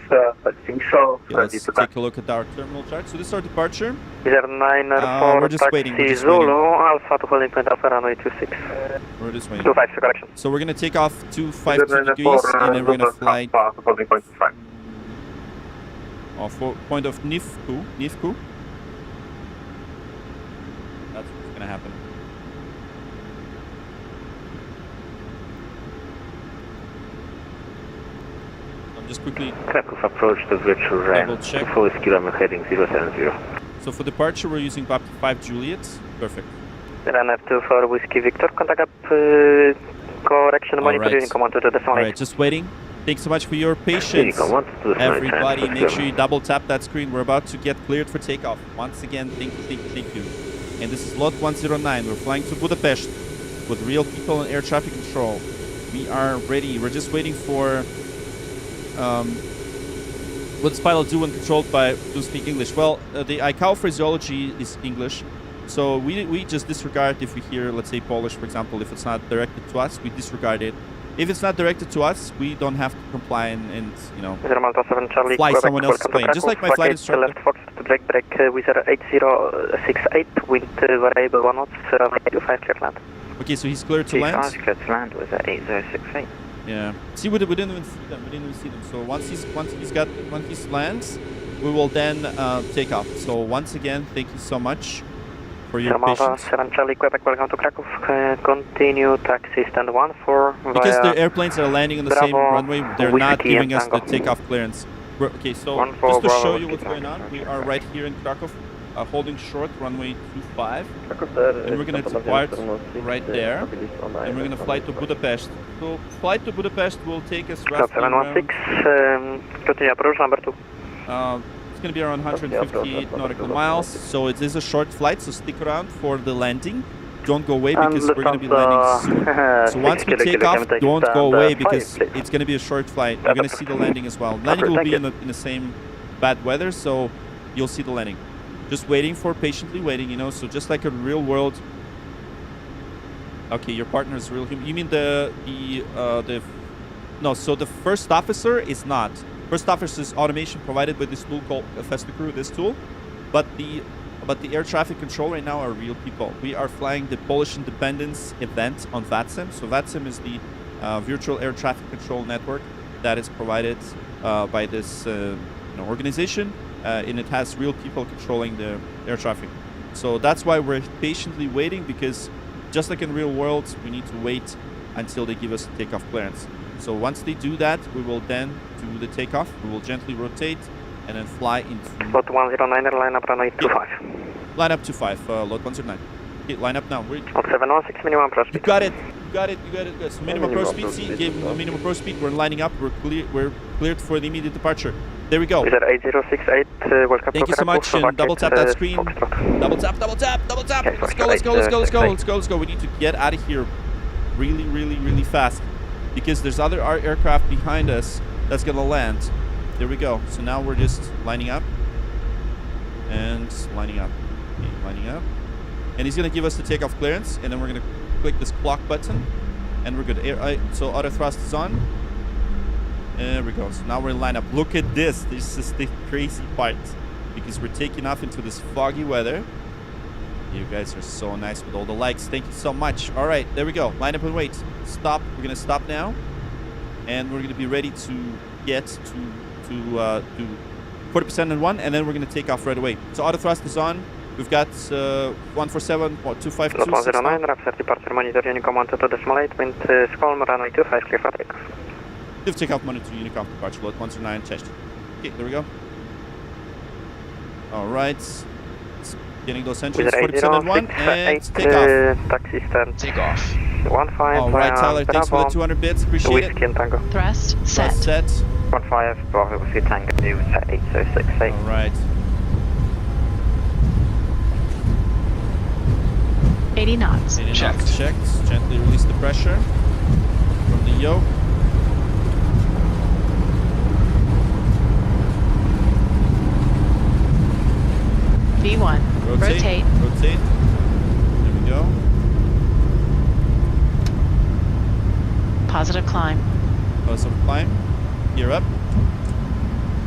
taxiing show, ready to take a look at our terminal chart. So this is our departure. 094, we're just waiting, Zulu, Alpha to holding point Alpha runway 26. We're just waiting. 25 correction. So we're gonna take off 252 degrees, and then we're gonna fly holding point 5. off point of Nifku. That's what's gonna happen. Just quickly Kraków approach to virtual range, 4 km heading 070. So for departure we're using Pop 5 Juliet. Perfect. Runway 24 Whiskey Victor, contact up correction monitoring command to the decimal. Alright, just waiting. Thanks so much for your patience. Everybody, make sure you double tap that screen. We're about to get cleared for takeoff. Once again, thank you. And this is lot 109. We're flying to Budapest with real people and air traffic control. We are ready. We're just waiting for what does pilot do when controlled by who speak English? Well, the ICAO phraseology is English, so we just disregard if we hear, let's say, Polish, for example. If it's not directed to us, we disregard it. If it's not directed to us, we don't have to comply and you know, fly someone else's plane. Just like my flight instructor. Left Fox to break with 8068, wind variable 1 knots, runway 25 clear land. Okay, so he's cleared to land. Clear to land was at 8068. Yeah. See, we didn't even see them. So once he lands, we will then take off. So once again, thank you so much for your patience. 7 Charlie, Quebec, welcome to Kraków. Continue taxi stand 1 for because the airplanes are landing on the same runway, they're not giving us the takeoff clearance. Okay, so just to show you what's going on, we are right here in Kraków, holding short runway 25, and we're going to depart right there, and we're going to fly to Budapest. So flight to Budapest will take us roughly around, continue approach number 2. it's going to be around 158 nautical miles, so it is a short flight, so stick around for the landing. Don't go away because we're going to be landing soon. So once we take off, don't go away because it's going to be a short flight. You're going to see the landing as well. Landing will be in the same bad weather, so you'll see the landing. Just waiting for, patiently waiting, you know, so just like a real world. Okay, your partner is real human. You mean no, so the first officer is not. First officer is automation provided by this tool called Festa Crew, this tool. But the air traffic control right now are real people. We are flying the Polish Independence event on VATSIM. So VATSIM is the virtual air traffic control network that is provided by this organization. And it has real people controlling the air traffic. So that's why we're patiently waiting, because just like in real world, we need to wait until they give us takeoff clearance. So once they do that, we will then do the takeoff. We will gently rotate and then fly into... Lot 109, line up runway 25. Line up 25, lot 109. Okay, line up now. Lot 716, minimum approach speed. You got it. Good. So minimum approach speed, see, gave minimum approach speed. We're lining up. We're cleared for the immediate departure. There we go. 8068, welcome. Thank you so much, and double tap that screen. Double tap. Okay, Let's go. We need to get out of here really fast, because there's other aircraft behind us that's gonna land. There we go. So now we're just lining up. And lining up. Okay, lining up. And he's gonna give us the takeoff clearance, and then we're gonna click this clock button, and we're good. So auto thrust is on. There we go. So now we're in line up. Look at this. This is the crazy part, because we're taking off into this foggy weather. You guys are so nice with all the likes. Thank you so much. All right, there we go. Line up and wait. Stop. We're gonna stop now, and we're gonna be ready to get to 40% and 1, and then we're gonna take off right away. So auto thrust is on. We've got 147, 252. Lot 109, rapid departure monitor, Unicom 1 to decimal 8, wind calm, runway 25, clear for takeoff. Take off monitor, Unicom departure, lot 109, chest. Okay, there we go. All right. Getting those engines 40% and 1, and take off. Taxi stand. Take off. 15. All right, Tyler, thanks for the 200 bits. Appreciate it. Tango. Thrust set. Thrust set. 15, Bravo, Whiskey Tango, news at 8068. All right. 80 knots. 80 knots checked. Gently release the pressure from the yoke. V1. Rotate. Rotate. There we go. Positive climb. Positive climb. Gear up.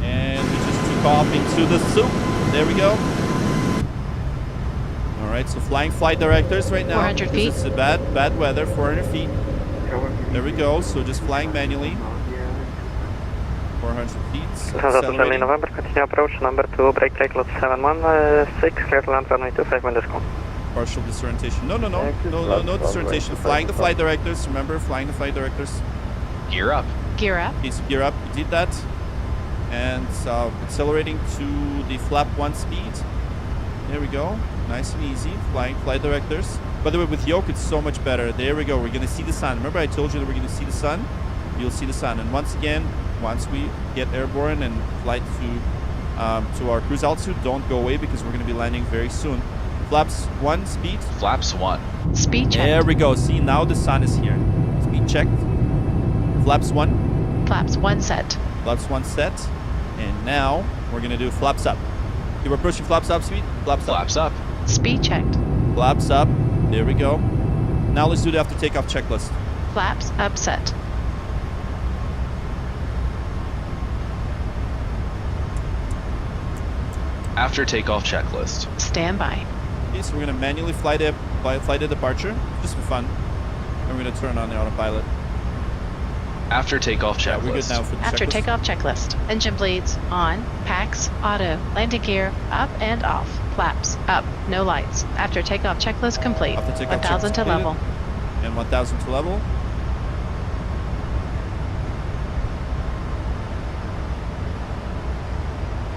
And we just took off into the soup. There we go. All right, so flying flight directors right now. 400 feet. It's a bad weather, 400 feet. There we go, so just flying manually. 400 feet. Accelerating. November, continue approach, number 2, break lot 716, clear to land runway 25, wind is calm. Partial disorientation. No disorientation. Flying the flight directors, remember, flying the flight directors. Gear up. Gear up. Okay, so gear up, we did that. And accelerating to the flap 1 speed. There we go, nice and easy, flying flight directors. By the way, with yoke, it's so much better. There we go, we're gonna see the sun. Remember I told you that we're gonna see the sun? You'll see the sun. And once again, once we get airborne and flight to our cruise altitude, don't go away because we're gonna be landing very soon. Flaps 1 speed. Flaps 1. Speed checked. There we go, see now the sun is here. Speed checked. Flaps 1. Flaps 1 set. Flaps 1 set. And now we're gonna do flaps up. Okay, we're pushing flaps up speed. Flaps up. Speed checked. Flaps up. There we go. Now let's do the after takeoff checklist. Flaps up set. After takeoff checklist. Stand by. Okay, so we're gonna manually fly the departure, just for fun. And we're gonna turn on the autopilot. After takeoff checklist. Yeah, we're good now for the After checklist. takeoff checklist. Engine bleeds on. Packs. Auto. Landing gear. Up and off. Flaps up. no lights. After takeoff checklist complete. After takeoff 1,000 to completed. level. And 1,000 to level.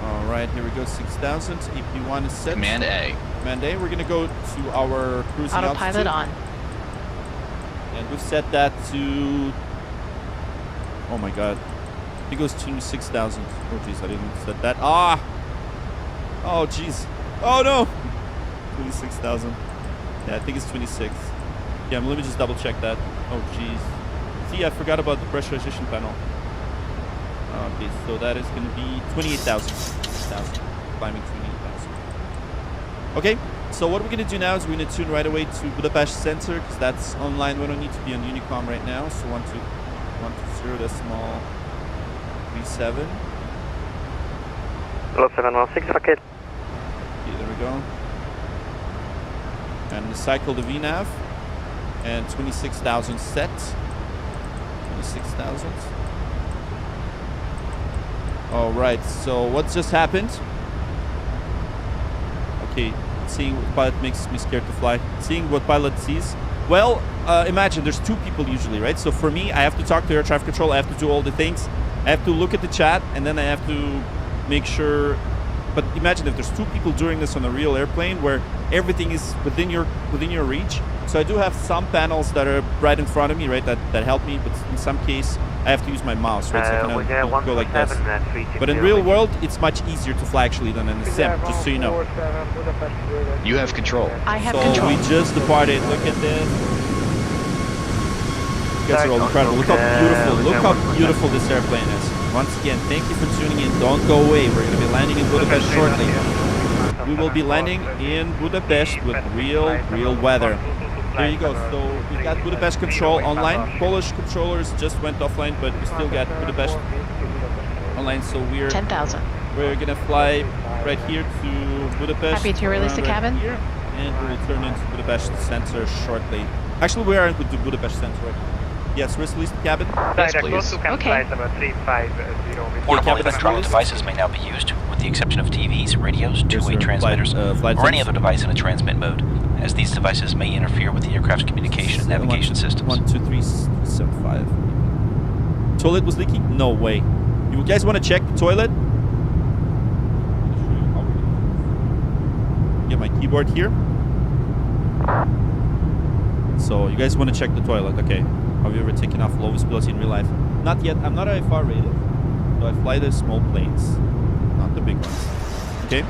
All right, here we go. 6,000. EP1 is set. Command A. Command A. We're gonna go to our cruising Autopilot altitude. on. And we've set that to. Oh my God. I think it was 26,000. Oh jeez, I didn't set that. Ah. Oh jeez. Oh no. 26,000. Yeah, I think it's 26. Yeah, let me just double check that. Oh jeez. See, I forgot about the pressurization panel. Okay, so that is going to be 28,000. Climbing 28,000. Okay, so what we're going to do now is we're going to tune right away to Budapest Center because that's online. We don't need to be on Unicom right now. So 120 decimal 37. LOT 716 packet. Okay, there we go. And cycle the VNAV. And 26,000 set. 26,000. All right, so what just happened? Okay, seeing what pilot makes me scared to fly. Seeing what pilot sees. Well, imagine there's two people usually, right? So for me, I have to talk to air traffic control. I have to do all the things. I have to look at the chat, and then I have to make sure. But imagine if there's two people doing this on a real airplane where everything is within your reach. So I do have some panels that are right in front of me, right, that help me, but in some case I have to use my mouse, right, so I can go like this. But in real world, it's much easier to fly actually than in a sim, just so you know. You have control. I have control. So we just departed. Look at this. You guys are all incredible. Look how beautiful this airplane is. Once again, thank you for tuning in. Don't go away. We're going to be landing in Budapest shortly. We will be landing in Budapest with real weather. There you go. So we got Budapest control online. Polish controllers just went offline, but we still got Budapest online. So we're 10,000. We're gonna fly right here to Budapest. Happy to release the cabin. Here, and we will turn into Budapest Center shortly. Actually, we are in the Budapest Center right now. Yes, release the cabin. Yes, please. Okay. Portable electronic devices may now be used, with the exception of TVs, radios, two-way transmitters, or any other device in a transmit mode, as these devices may interfere with the aircraft's communication and navigation systems. 1, 2, 3, 7, 5. Toilet was leaking? No way. You guys want to check the toilet? Get my keyboard here. So you guys want to check the toilet? Okay. Have you ever taken off low visibility in real life? Not yet. I'm not IFR rated, so I fly the small planes, not the big ones. Okay.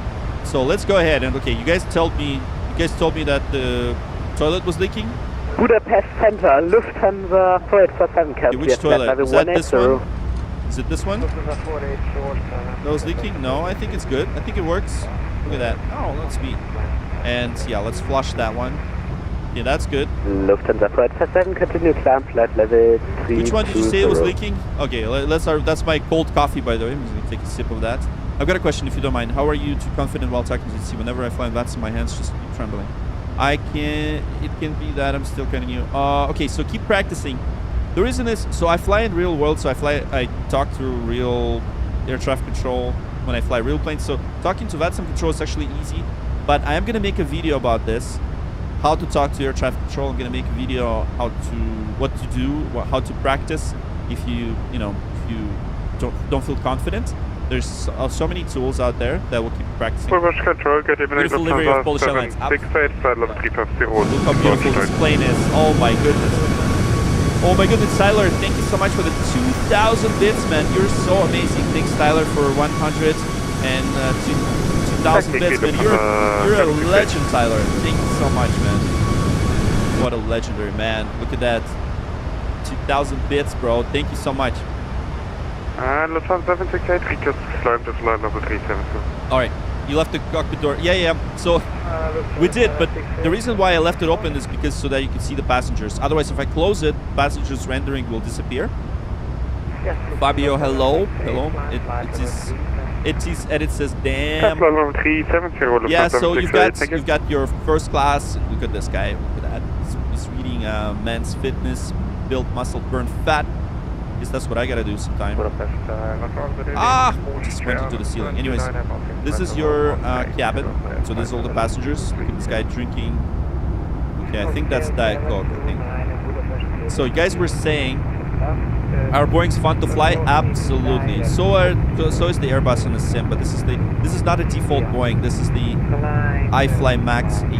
So let's go ahead and okay. You guys told me that the toilet was leaking. Budapest Center, Lufthansa 487 Okay, which toilet? Is that this one? Is it this one? That was leaking? No, I think it's good. I think it works. Look at that. Oh, that's neat. And yeah, let's flush that one. Yeah, that's good. Lufthansa 487, continue climb flight level 3. Which one did you say it was leaking? Okay, that's my cold coffee, by the way. I'm just going to take a sip of that. I've got a question, if you don't mind. How are you too confident while talking to the sea? Whenever I fly in VATSIM, my hands just keep trembling. It can be that I'm still kind of new. Okay, so keep practicing. The reason is, so I fly in real world, so I talk to real air traffic control when I fly real planes. So talking to VATSIM control is actually easy, but I am going to make a video about this. How to talk to air traffic control. I'm gonna make a video what to do, how to practice if you don't feel confident. There's so many tools out there that will keep you practicing. Beautiful livery of Polish Airlines. Look how beautiful this plane is. Oh my goodness. Oh my goodness, Tyler, thank you so much for the 2,000 bits, man. You're so amazing. Thanks, Tyler, for 100 and 2,000 bits, man. You're a legend, Tyler. Thank you so much, man. What a legendary man. Look at that. 2,000 bits, bro. Thank you so much. Lufthansa 768, request climb to flight level 372. Alright, you left the cockpit door. Yeah. So, we did, but the reason why I left it open is because so that you can see the passengers. Otherwise, if I close it, passengers rendering will disappear. Fabio, hello. It is, and it says, damn. Yeah, so you've got your first class. Look at this guy. Look at that. He's reading Men's Fitness, Build Muscle, Burn Fat. guess that's what I gotta do sometime. Just went into the ceiling. Anyways, this is your cabin. So this is all the passengers. Look at this guy drinking. Okay, I think that's Diet Coke, I think. So you guys were saying, are Boeing's fun to fly? Absolutely. So is the Airbus on the sim, but this is not a default Boeing. This is the iFly Max 8.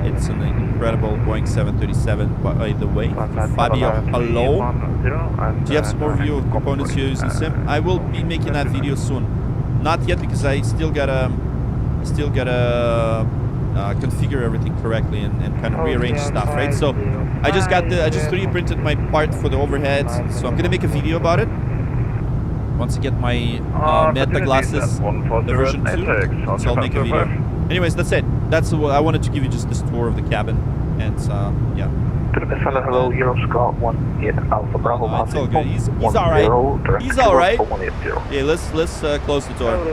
It's an incredible Boeing 737. By the way, Fabio, hello. Do you have some more view of components you're using sim? I will be making that video soon. Not yet because I still gotta configure everything correctly and kind of rearrange stuff, right? So I just 3D printed my part for the overhead, so I'm gonna make a video about it once I get my Meta glasses, the version 2. So I'll make a video. Anyways, that's it. That's what I wanted to give you, just this tour of the cabin, and yeah. Hello, Euroscout 18 Alpha Bravo. It's all good. He's all right. He's all right. Yeah, let's close the door. I'm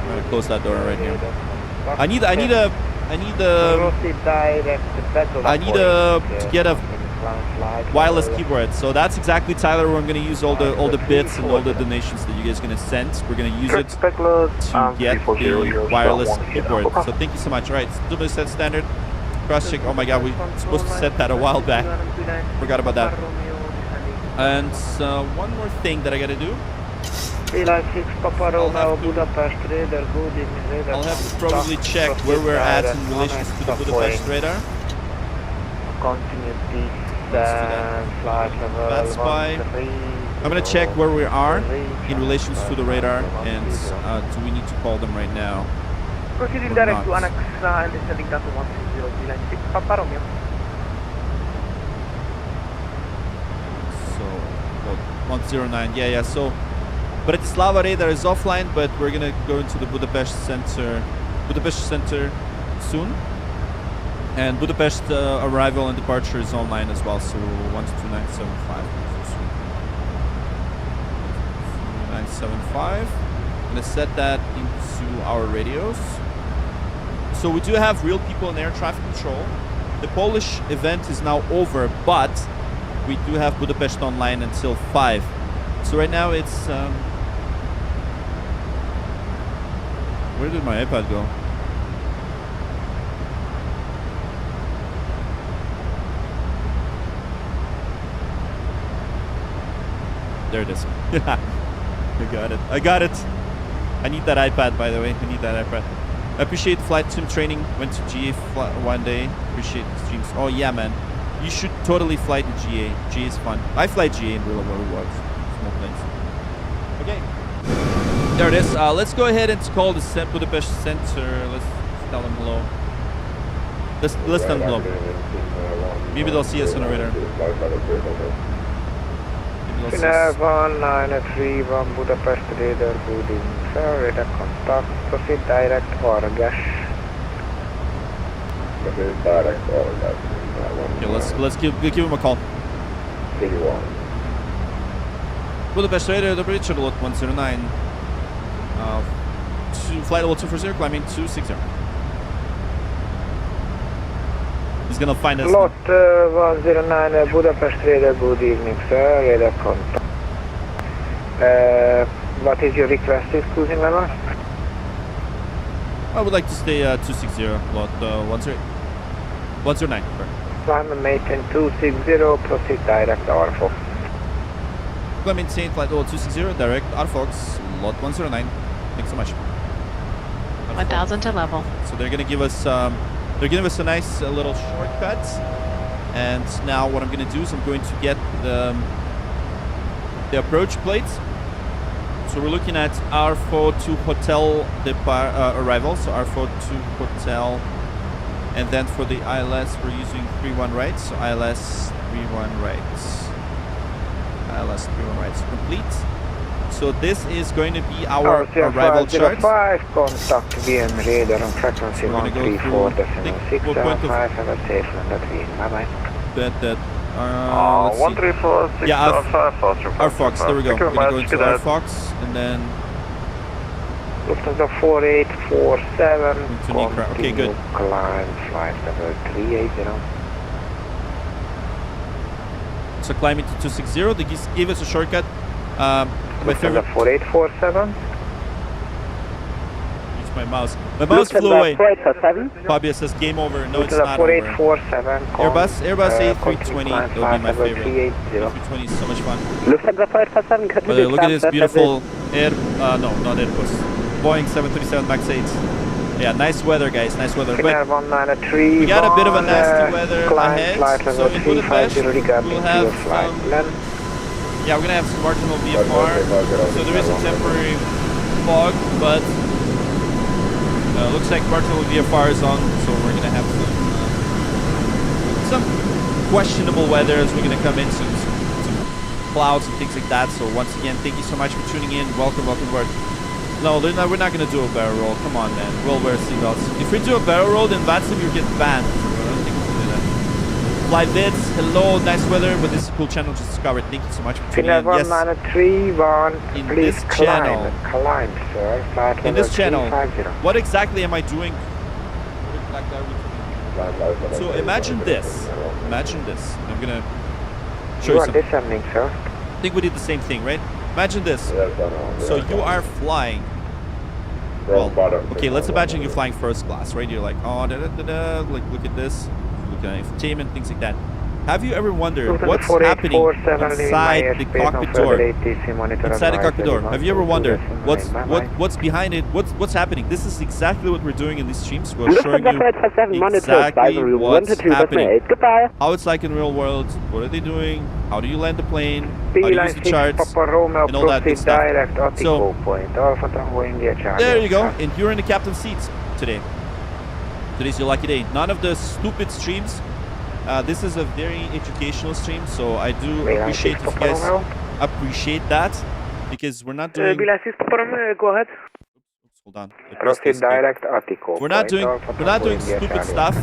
gonna close that door right here. I need to get a wireless keyboard. So that's exactly, Tyler, where I'm gonna use all the bits and all the donations that you guys are gonna send. We're gonna use it to get the wireless keyboard. So thank you so much. All right, double set standard. Cross check. Oh my god, we were supposed to set that a while back. Forgot about that. And one more thing that I gotta do. I'll have to probably check where we're at in relation to the Budapest radar. That's by. I'm gonna check where we are in relation to the radar, and do we need to call them right now? Proceeding direct to Annex and descending down to 160 Papa Romeo. So, well, 109, yeah, so Bratislava radar is offline, but we're gonna go into the Budapest center soon. And Budapest arrival and departure is online as well, so 12975. 975. I'm gonna set that into our radios. So we do have real people in air traffic control. The Polish event is now over, but we do have Budapest online until 5. So right now it's where did my iPad go? There it is. I got it. I need that iPad, by the way. I need that iPad. I appreciate flight sim training. Went to GA one day. Appreciate the streams. Oh yeah, man. You should totally fly to GA. GA is fun. I fly GA in real world. Small planes. Okay. There it is. Let's go ahead and call the Budapest Center. Let's tell them hello. Let's tell them hello. Maybe they'll see us on the radar. 1931 Budapest radar, good evening, sir. Radar contact. Proceed direct Orgas. Okay, let's give him a call. Budapest radar, the bridge, LOT 109. Flight level 240, climbing 260. He's gonna find us. LOT 109 Budapest radar, good evening, sir. Radar contact. What is your requested cruising level? I would like to stay 260, LOT 109. Climb maintain 260, proceed direct RFOX. Climb maintain flight level 260, direct RFOX, LOT 109. Thanks so much. 1000 to level. So they're gonna give us a nice little shortcut, and now what I'm going to do is I'm going to get the approach plates. So we're looking at R4 to hotel arrival, so R4 to hotel, and then for the ILS we're using 31 right, so ILS 31 right. ILS 31 right complete. So this is going to be our arrival chart. 5, contact VM radar on frequency 134.675. Have a safe landing. Bye-bye. Let's see. 134.675. Yeah, RFOX. There we go. We're going to go into RFOX and then Lufthansa 4847. Okay, good. Climb flight level 380. So climbing to 260. They just gave us a shortcut. My favorite. 4847. It's my mouse. My mouse flew away. Fabio says game over. No, it's not over. 4847. Airbus A320. That would be my favorite. A320 is so much fun. Look at this beautiful no, not Airbus. Boeing 737 MAX 8. Yeah, nice weather, guys. Nice weather. But we got a bit of a nasty weather ahead. So in Budapest, we'll have yeah, we're gonna have some marginal VFR. So there is a temporary fog, but looks like marginal VFR is on. So we're gonna have some questionable weather as we're gonna come in, some clouds and things like that. So once again, thank you so much for tuning in. Welcome aboard. No, we're not going to do a barrel roll. Come on, man. We'll wear seatbelts. If we do a barrel roll, then VATSIM, you get banned. So I don't think we'll do that. Fly vids. Hello. Nice weather. But this is a cool channel just discovered. Thank you so much for tuning in. Yes. In this channel. In this channel. What exactly am I doing? So imagine this. Imagine this. I'm going to show you something. Descending, sir. I think we did the same thing, right? Imagine this. So you are flying. Well, okay, let's imagine you're flying first class, right? You're like, oh, like look at this, look at entertainment, things like that. Have you ever wondered what's happening inside the cockpit door? Inside the cockpit door. Have you ever wondered what's behind it? What's happening? This is exactly what we're doing in these streams. We're showing you exactly what's happening. How it's like in real world. What are they doing? How do you land the plane? How do you use the charts? And all that good stuff. So, there you go. And you're in the captain's seat today. Today's your lucky day. None of the stupid streams. This is a very educational stream, so I do appreciate if you guys appreciate that, because we're not doing. Go ahead. Hold on. Direct article. We're not doing stupid stuff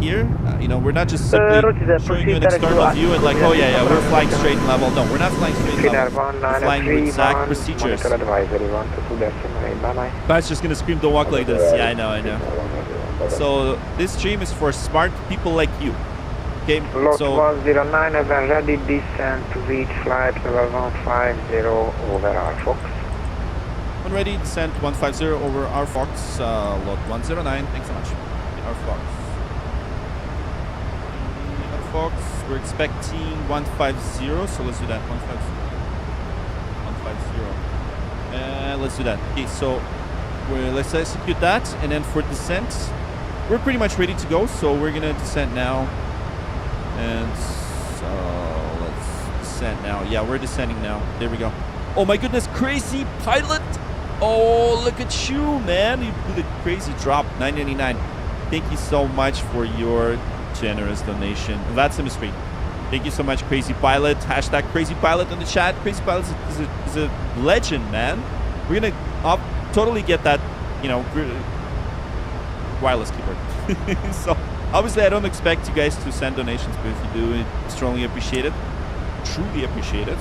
here. You know, we're not just simply showing you an external view and like, oh yeah, we're flying straight and level. No, we're not flying straight and level. We're flying with exact procedures. Pat's just gonna scream, "Don't walk like this." Yeah, I know. So this stream is for smart people like you. Okay, so 109 has been ready descent to reach flight level 150 over RFOX. When ready, descent 150 over RFOX, lot 109. Thanks so much. RFOX, we're expecting 150, so let's do that. 150. Let's do that. Okay, so let's execute that, and then for descent, we're pretty much ready to go, so we're gonna descend now. And so let's descend now. Yeah, we're descending now. There we go. Oh my goodness, crazy pilot. Oh, look at you, man. You do the crazy drop, $9.99. Thank you so much for your generous donation. VATSIM is free. Thank you so much, Crazy Pilot. Hashtag Crazy Pilot in the chat. Crazy Pilot is a legend, man. We're going to totally get that, you know, wireless keyboard. So obviously, I don't expect you guys to send donations, but if you do, it's strongly appreciate it. Truly appreciate it.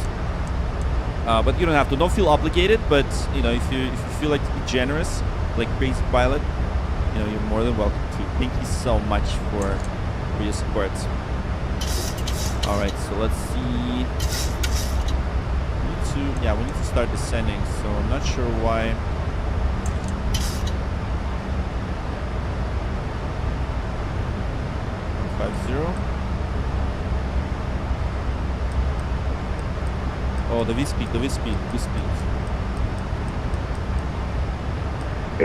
But you don't have to. Don't feel obligated. But you know, if you feel like to be generous, like Crazy Pilot, you know, you're more than welcome to. Thank you so much for your support. All right, so let's see. We need to start descending. So I'm not sure why. Oh, the V-speed.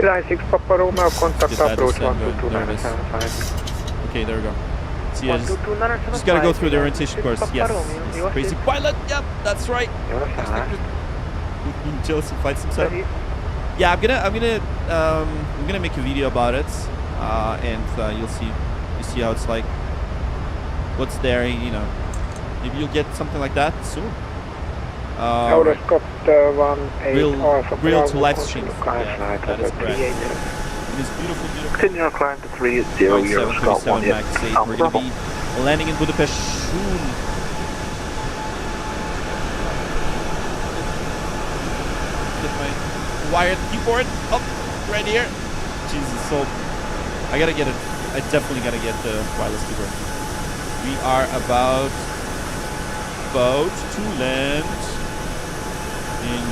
Line 6 Papa Romeo, contact approach 122.975. Okay, there we go. See, I just gotta go through the orientation course. Yes. Crazy Pilot. Yep, that's right. Jealousy flight sim setup. Yeah, I'm gonna make a video about it, and you see how it's like. What's there, you know? Maybe you'll get something like that soon. Real to live stream. Yeah, that is correct. It is beautiful. Continue our climb to 30, Euro Scott 1, Max 8. We're going to be landing in Budapest soon. Get my wired keyboard up right here. Jesus, so I definitely gotta get the wireless keyboard. We are about about to land in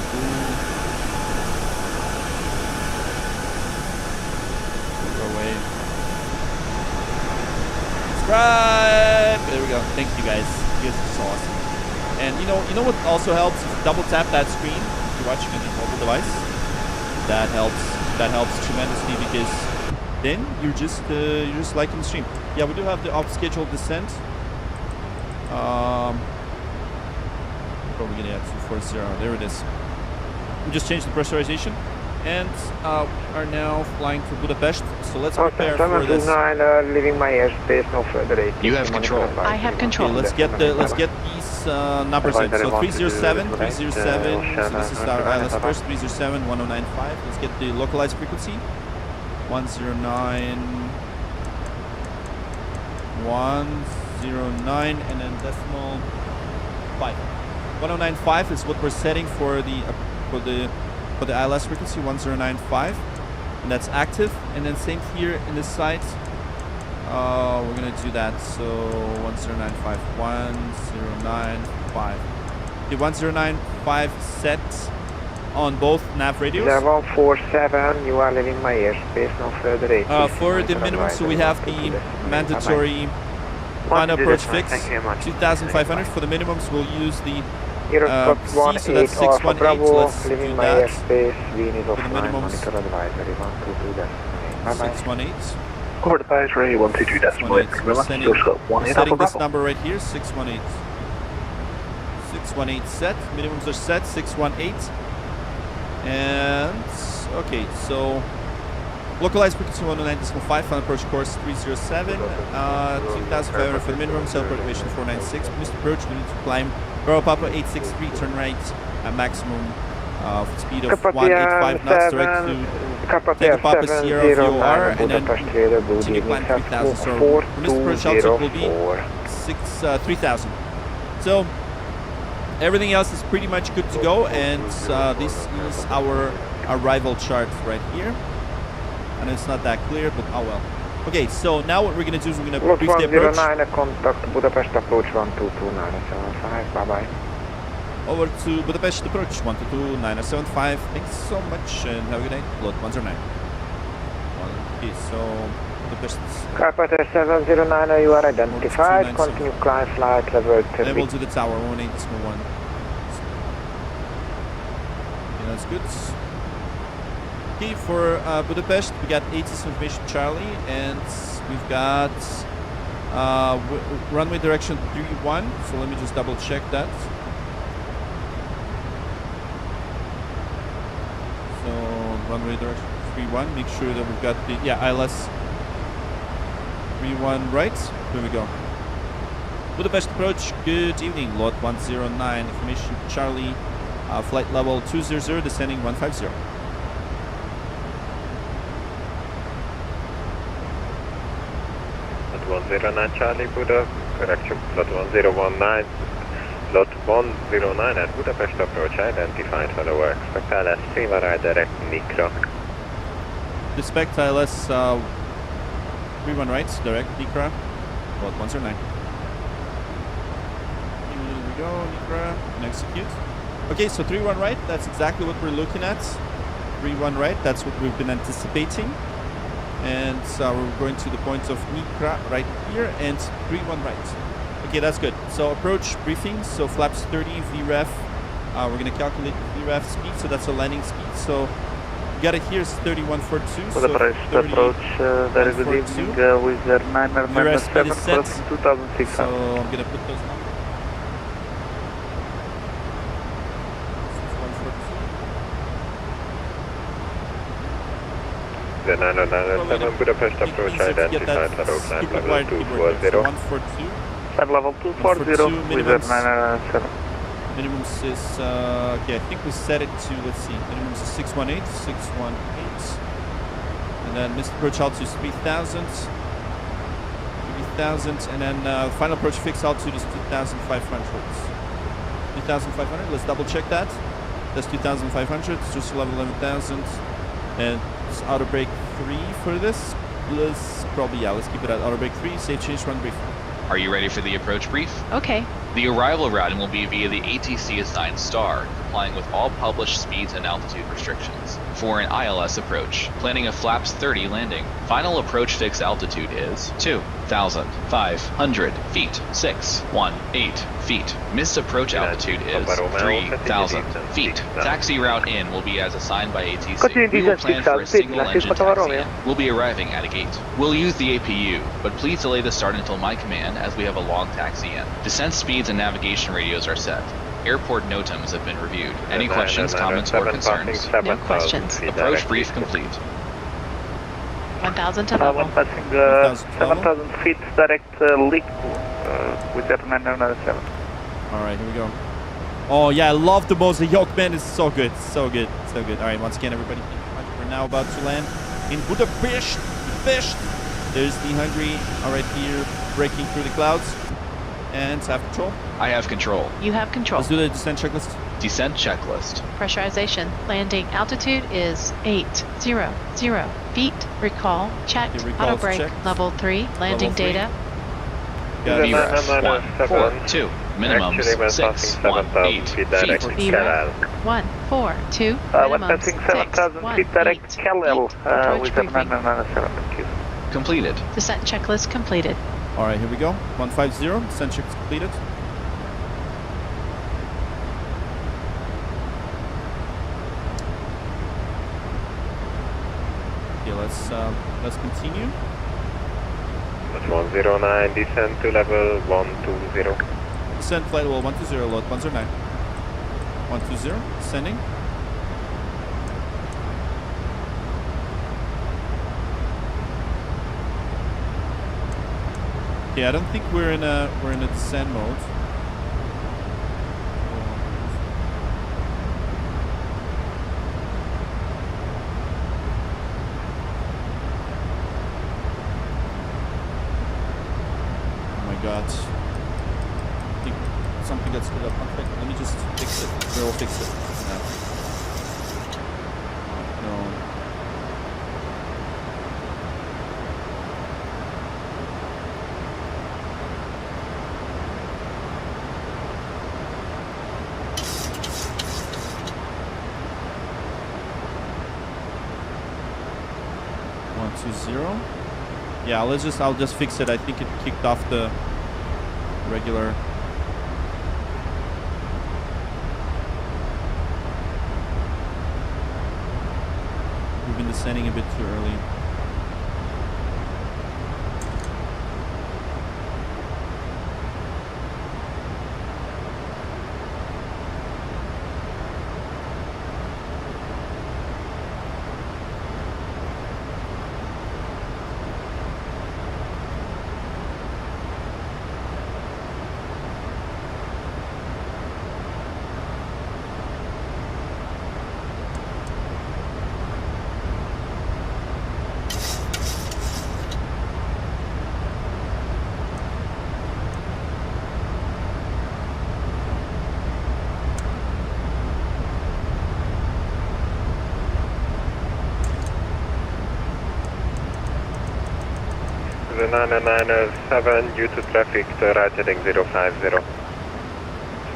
away. Subscribe. There we go. Thank you guys. You guys are so awesome. And you know what also helps? Double tap that screen if you're watching on your mobile device. That helps tremendously because then you're just liking the stream. Yeah, we do have the off-scheduled descent. Probably gonna have 240. There it is. We just changed the pressurization, and we are now flying for Budapest. So let's prepare for this. Leaving my airspace, no further rate. You have control. I have control. Okay, let's get these numbers in. So 307. So this is our ILS first. 307 1095. Let's get the localized frequency. 109, and then decimal 5. 1095 is what we're setting for the ILS frequency, 1095, and that's active. And then same here in this side, we're gonna do that. So 1095, 1095. The 1095 set on both nav radios. 147, you are leaving my airspace, no further rate. For the minimum, so we have the mandatory final approach fix, 2,500. For the minimums, we'll use the C, so that's 618. Let's do that. For the minimums, 618. Over advisory 122.8. We're setting this number right here, 618. 618 set. Minimums are set, 618. And okay, so localized frequency 109.5, final approach course 307, 2,500 for the minimum, self-approach 496. Missed approach, we need to climb Bravo Papa 863, turn right at maximum speed of 185 knots direct to Take Papa Sierra VOR, and then continue climb 3,000. So missed approach altitude will be 3,000. So everything else is pretty much good to go, and this is our arrival chart right here. And it's not that clear, but oh well. Okay, so now what we're going to do is we're going to brief the approach. 109, contact Budapest approach 122.975, bye-bye. Over to Budapest approach 122.975. Thanks so much, and have a good night. LOT 109. Okay, so Budapest. Cockpit 709, you are identified. Continue climb flight level 3. Level to the tower, 18.1. Okay, that's good. Okay, for Budapest, we got 80 information Charlie, and we've got runway direction 31. So let me just double check that. So runway direction 31. Make sure that we've got the ILS 31 right. Here we go. Budapest approach. Good evening, LOT 109. Information Charlie. Flight level 200, descending 150. LOT 109 Charlie Buda, correction, LOT 1019, LOT 109 at Budapest approach identified, hello, expect ILS Seva right direct Nikra. Expect ILS 31 right, direct Nikra, LOT 109. Here we go, Nikra, and execute. Okay, so 31 right, that's exactly what we're looking at. 31 right, that's what we've been anticipating. And we're going to the point of Nikra right here, and 31 right. Okay, that's good. So approach briefing, so flaps 30 VREF. We're going to calculate the VREF speed, so that's a landing speed. So we got it here is 3142. For the approach, very good evening with the 9er-7 plus 2600. So I'm going to put those numbers. The 997 Budapest approach identified, hello, climb level 240. 142. Climb level 240 with the 997. Minimums is, okay, I think we set it to, let's see, minimums is 618, 618. And then missed approach altitude is 3,000. 3,000, and then final approach fixed altitude is 2,500. 2,500, let's double check that. That's 2,500, it's just level 11,000. And it's auto brake 3 for this. Let's probably, let's keep it at auto brake 3. Safe change, run brief. Are you ready for the approach brief? Okay. The arrival routing will be via the ATC assigned star, complying with all published speeds and altitude restrictions. For an ILS approach, planning a flaps 30 landing. Final approach fixed altitude is 2,500 feet, 618 feet. Missed approach altitude is 3,000 feet. Taxi route in will be as assigned by ATC. We will plan for a single engine taxi in. We'll be arriving at a gate. We'll use the APU, but please delay the start until my command as we have a long taxi in. Descent speeds and navigation radios are set. Airport NOTAMs have been reviewed. Any questions, comments, or concerns? No questions. Approach brief complete. 1,000 to level. One passing 7,000 feet direct Liverpool with F997. Alright, here we go. Oh yeah, I love the mosaic, man. It's so good, so good, so good. Alright, once again, everybody, thank you very much. We're now about to land in Budapest. There's the Hungary alright here, breaking through the clouds. And have control. I have control. You have control. Let's do the descent checklist. Descent checklist. Pressurization. Landing altitude is 800 feet. Recall checked. Auto brake checked. Level 3. Landing data. VREF 142. Minimum 618 feet. VREF 142. One passing 7,000 feet direct Kellel with F997. Thank you. Completed. Descent checklist completed. Alright, here we go. 150. Descent check is completed. Okay, let's continue. 109, descend to level 120. Descent flight level 120, load 109. 120, descending. Okay, I don't think we're in a descent mode. Oh my god. I think something got screwed up. Okay, let me just fix it. We'll fix it now. No. Yeah, I'll just fix it. I think it kicked off the regular. We've been descending a bit too early. The 997 due to traffic to right heading 050.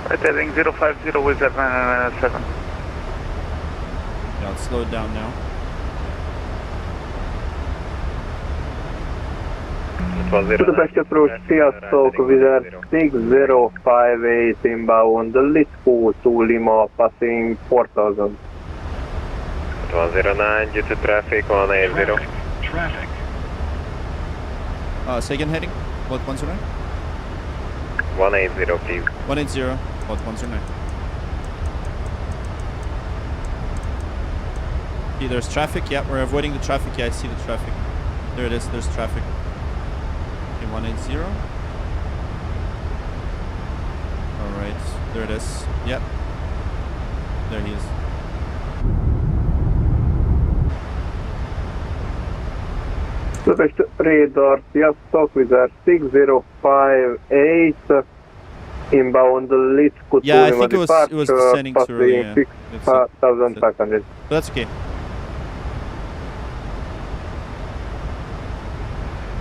Right heading 050 with F997. Yeah, let's slow it down now. Budapest approach Sziasztok, Wizard 6058 inbound, Lisbon to Lima, passing 4,000. 109 due to traffic 180. Traffic. Say again, heading. What 109? 180, please. 180. What 109? Okay, there's traffic. Yeah, we're avoiding the traffic. Yeah, I see the traffic. There it is. There's traffic. Okay, 180. All right, there it is. Yep. There he is. Budapest radar Sziasztok, Wizard 6058 inbound Lisbon to Yeah, I Lima think it was descending too early. Yeah. 6,500. But that's okay.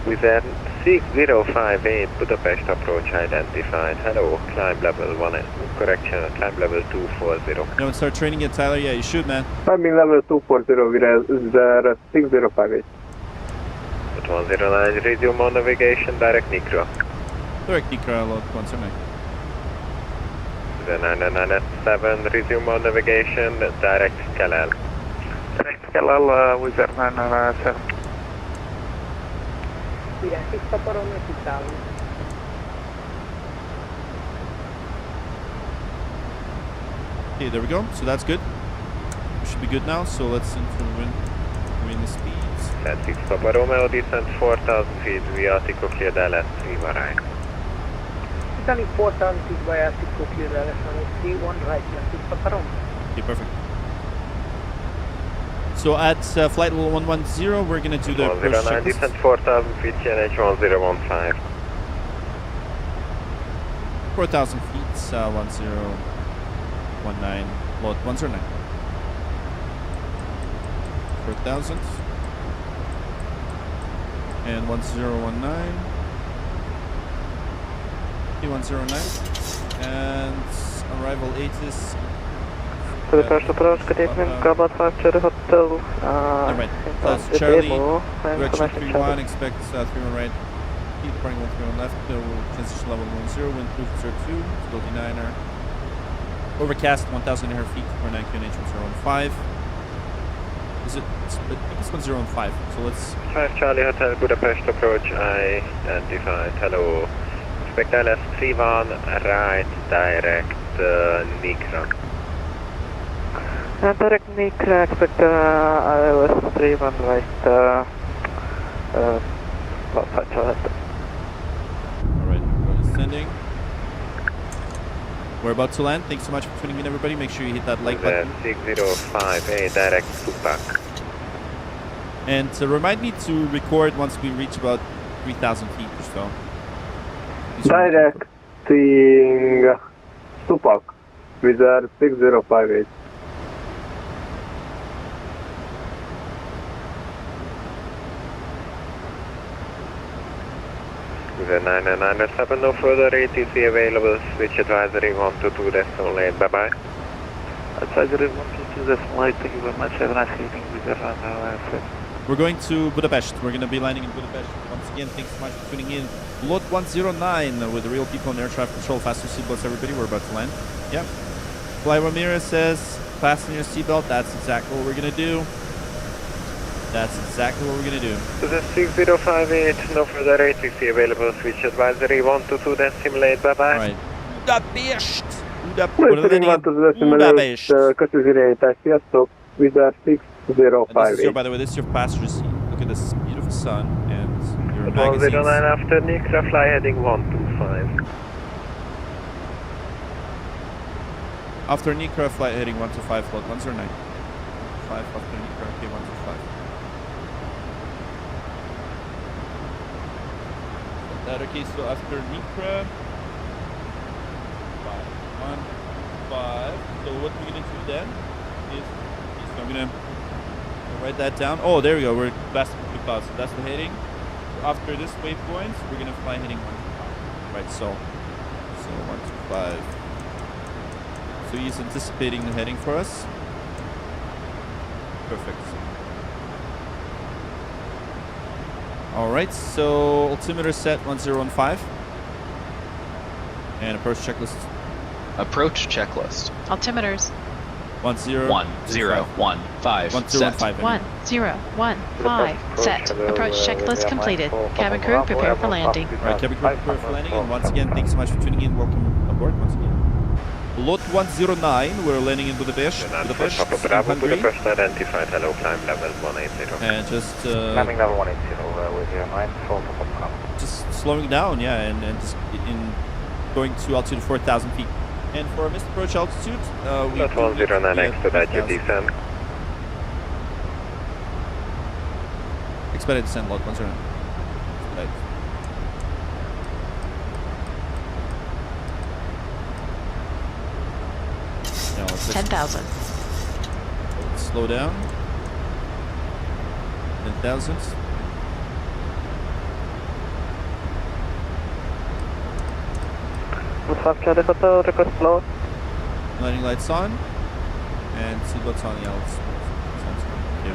With air 6058 Budapest approach identified. Hello, climb level 1, correction, climb level 240. You want to start training yet, Tyler? Yeah, you should, man. Climbing level 240 with air 6058. 109, resume on navigation, direct Nikra. Direct Nikra, LOT 109. The 997, resume on navigation, direct Kalal. Direct Kalal with air 997. Okay, there we go. So that's good. We should be good now. So let's win the speeds. That's 6 Papa Romeo, descent 4,000 feet via Tico cleared LS3 right. Italy 4,000 feet via Tico cleared LS3 1 right, 6 Papa Romeo. Okay, perfect. So at flight level 110, we're going to do the approach checklist. Descent 4,000 feet, CNH 1015. 4,000 feet, 1019, LOT 109. 4,000. And 1019. P109. And arrival 8 is... For the first approach, good evening, Cabot 5 Cherry Hotel. Alright, that's Charlie, direction 31, expect 31 right, keep departing 131 left, transition level 10, wind proof 02, still D9er. Overcast 1,000 air feet, 49 QNH 1015. Is it? I think it's 1015, so let's... 5 Charlie Hotel, Budapest approach, identified, hello. Expect LS31, right, direct Nikra. Direct Nikra, expect LS31 right, about 5 Charlie. Alright, we're descending. We're about to land. Thanks so much for tuning in, everybody. Make sure you hit that like button. 605, direct Tupac. And remind me to record once we reach about 3,000 feet or so. Directing Tupac with air 6058. The 997, no further ATC available. Switch advisory 122 decimal 8. Bye bye. Advisory 122 decimal 8. Thank you very much. Have a nice evening. We're going to Budapest. We're going to be landing in Budapest. Once again, thanks so much for tuning in. LOT 109 with the real people in air traffic control. Fasten your seatbelts, everybody. We're about to land. Yep. Fly Ramirez says, fasten your seatbelt. That's exactly what we're going to do. That's exactly what we're going to do. To the 6058, no further ATC available. Switch advisory 122 decimal 8. Bye bye. Alright. Budapest. Budapest. With our 6058. By the way, this is your passenger seat. Look at this beautiful sun and your 109 magazines. after Nikra, fly heading 125. After Nikra, flight heading 125, float 109. 5 after Nikra, okay, 125. Okay, so after Nikra, 515. So what we're gonna do then is so I'm gonna write that down. Oh, there we go. We're blasting through clouds. So that's the heading. So after this waypoint, we're gonna fly heading 125. Right. So 125. So he's anticipating the heading for us. Perfect. Alright, so altimeter set 1015. And approach checklist. Approach checklist. Altimeters. 1015. Set. 1015. Set. Approach checklist completed. Cabin crew, prepare for landing. Alright, cabin crew, prepare for landing. And once again, thanks so much for tuning in. Welcome aboard once again. LOT 109, we're landing in Budapest. Budapest, Hungary. Budapest identified, hello, climb level 180. And just... climbing level 180 with your 94 for just slowing down, yeah, and just in going to altitude 4,000 feet. And for our missed approach altitude, we... LOT 109, expedite your descent. Expedite descent, LOT 109. Expedite. 10,000. Slow down. 10,000. 5 Charlie Hotel, request flow. Landing lights on. And seatbelts on, yeah, let's...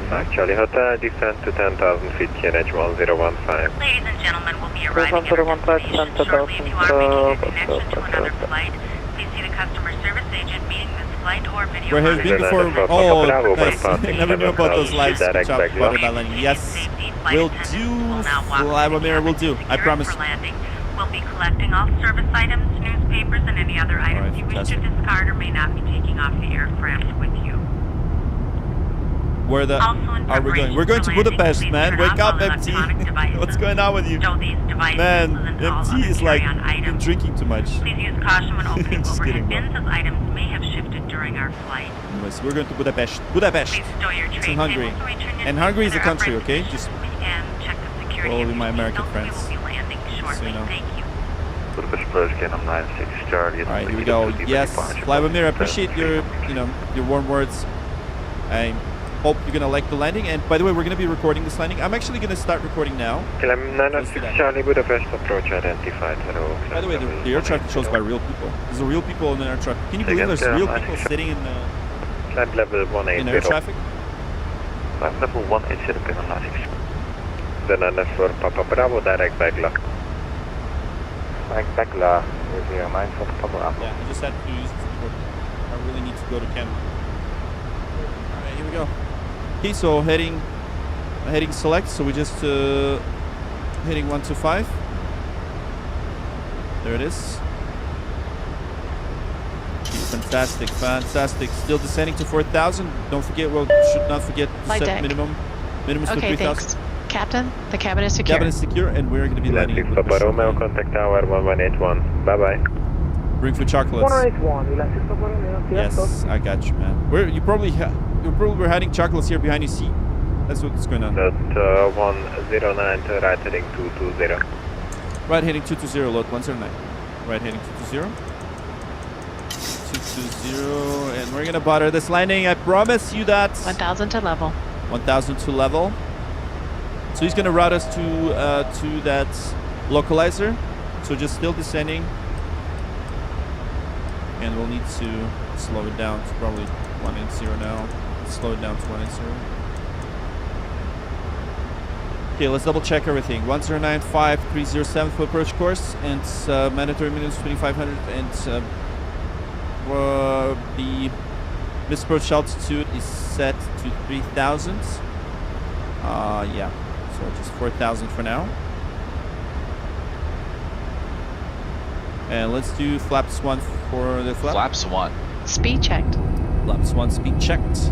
5 Charlie Hotel, descend to 10,000 feet, QNH 1015. Ladies and gentlemen, we'll be arriving at our destination shortly. If you are making a connection to another flight, please see the customer service agent meeting this flight or video. Where have you been before? Oh, nice. I never knew about those lives. Yes, we'll do. Vladimir will do. I promise. We'll be collecting all service items, newspapers, and any other items you wish to discard or may not be taking off the aircraft with you. Where the are we going? We're going to Budapest, man. Wake up, MT. What's going on with you? Man, MT is like drinking too much. Please use caution when opening overhead bins as items may have shifted during our flight. Anyways, we're going to Budapest. Budapest. It's in Hungary. And Hungary is a country, okay? Just for all of my American friends. So you know. Budapest Bridge, KLM 96 Charlie. Alright, here we go. Yes, Vladimir, I appreciate your, your warm words. I hope you're gonna like the landing. And by the way, we're gonna be recording this landing. I'm actually gonna start recording now. KLM 906 Charlie, Budapest approach identified. By the way, the air traffic shows by real people. There's real people in the air traffic. Can you believe there's real people sitting in the level 180 in air traffic? Level 180 KLM 96. Then NS for Papa Bravo, direct Bagla. Bagla, with your mind for Papa Bravo. Yeah, I just had to use this. I really need to go to Canada. Alright, here we go. Okay, so heading select, so we just heading 125. There it is. Fantastic, fantastic. Still descending to 4,000. Don't forget, should not forget to Flight set deck. minimum to Okay, 3,000. thanks. Captain, the cabin is secure. Cabin is secure, and we're going to be landing. Papa Romeo, contact tower 1181. Bye bye. Bring for chocolates. 181, Papa Romeo. Yes, I got you, man. You probably were hiding chocolates here behind your seat. That's what's going on. Lot 109 to right heading 220. Right heading 220, lot 109. Right heading 220. 220, and we're gonna butter this landing. I promise you that. 1,000 to level. 1,000 to level. So he's gonna route us to that localizer. So just still descending, and we'll need to slow it down to probably 180 now. Slow it down to 180. Okay, let's double check everything. 1095-307 for approach course, and mandatory minimum 2,500, and the misapproach altitude is set to 3,000. Yeah, so just 4,000 for now. And let's do flaps 1 for the flap. Flaps 1. Speed checked. Flaps 1 speed checked.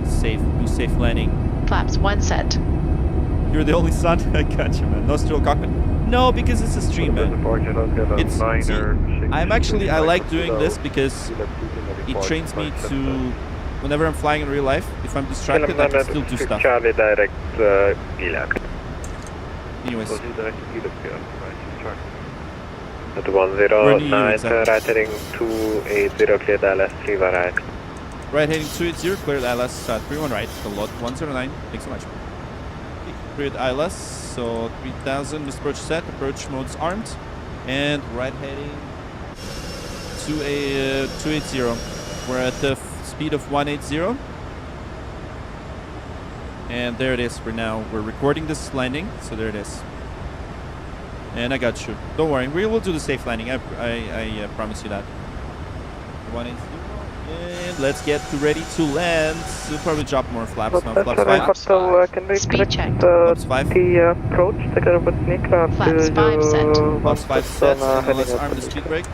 Safe landing. Flaps 1 set. You're the only son? I got you, man. Nostril cockpit. No, because it's a stream, man. I like doing this because it trains me to, whenever I'm flying in real life, if I'm distracted, I can still do stuff. Charlie direct Anyways. At 109 right heading 280 clear Dallas 3 right. Right heading 280 cleared ILS 31 right. The lot 109. Thanks so much. Cleared ILS, so 3,000. Misapproach set. Approach mode's armed. And right heading 280. We're at the speed of 180. And there it is. We're recording this landing, so there it is. And I got you. Don't worry, we will do the safe landing. I promise you that. 180. And let's get ready to land. We'll probably drop more flaps now. Flaps 5. Can we Speed check. correct Flaps 5. the approach together with Nikra? Flaps 5 set. Flaps 5 set. And let's arm the speed brake.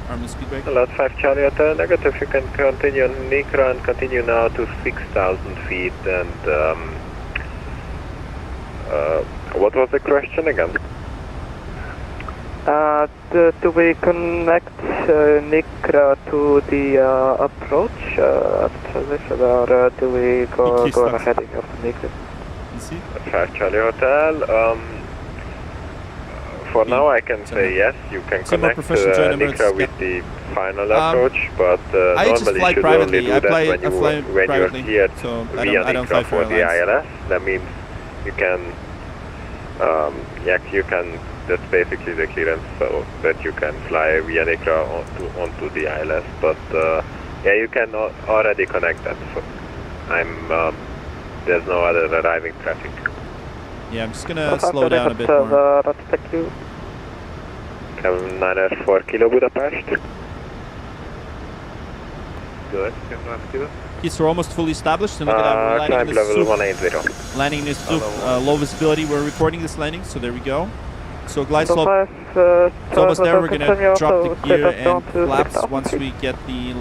Arm the speed brake. Lot 5 Charlie Hotel, negative. You can continue on Nikra and continue now to 6,000 feet. And what was the question again? Do we connect Nikra to the approach position, or do we go on heading of Nikra? You see? 5 Charlie Hotel. For now, I can say yes. You can connect Nikra with the final approach, but normally you should only do that when you're here via Nikra for the ILS. That means you can, you can that's basically the clearance so that you can fly via Nikra onto the ILS, but yeah, you can already connect that. So there's no other arriving traffic. Yeah, I'm just gonna slow down a bit more. Cabin 9 4 Kilo Budapest. Go ahead, Cabin 9 Kilo. Okay, so we're almost fully established, and look at that, we're landing in this level soup. 180. Landing in this soup, low visibility, we're reporting this landing, so there we go. So glide slope, it's almost there, we're gonna drop the gear and flaps once we get the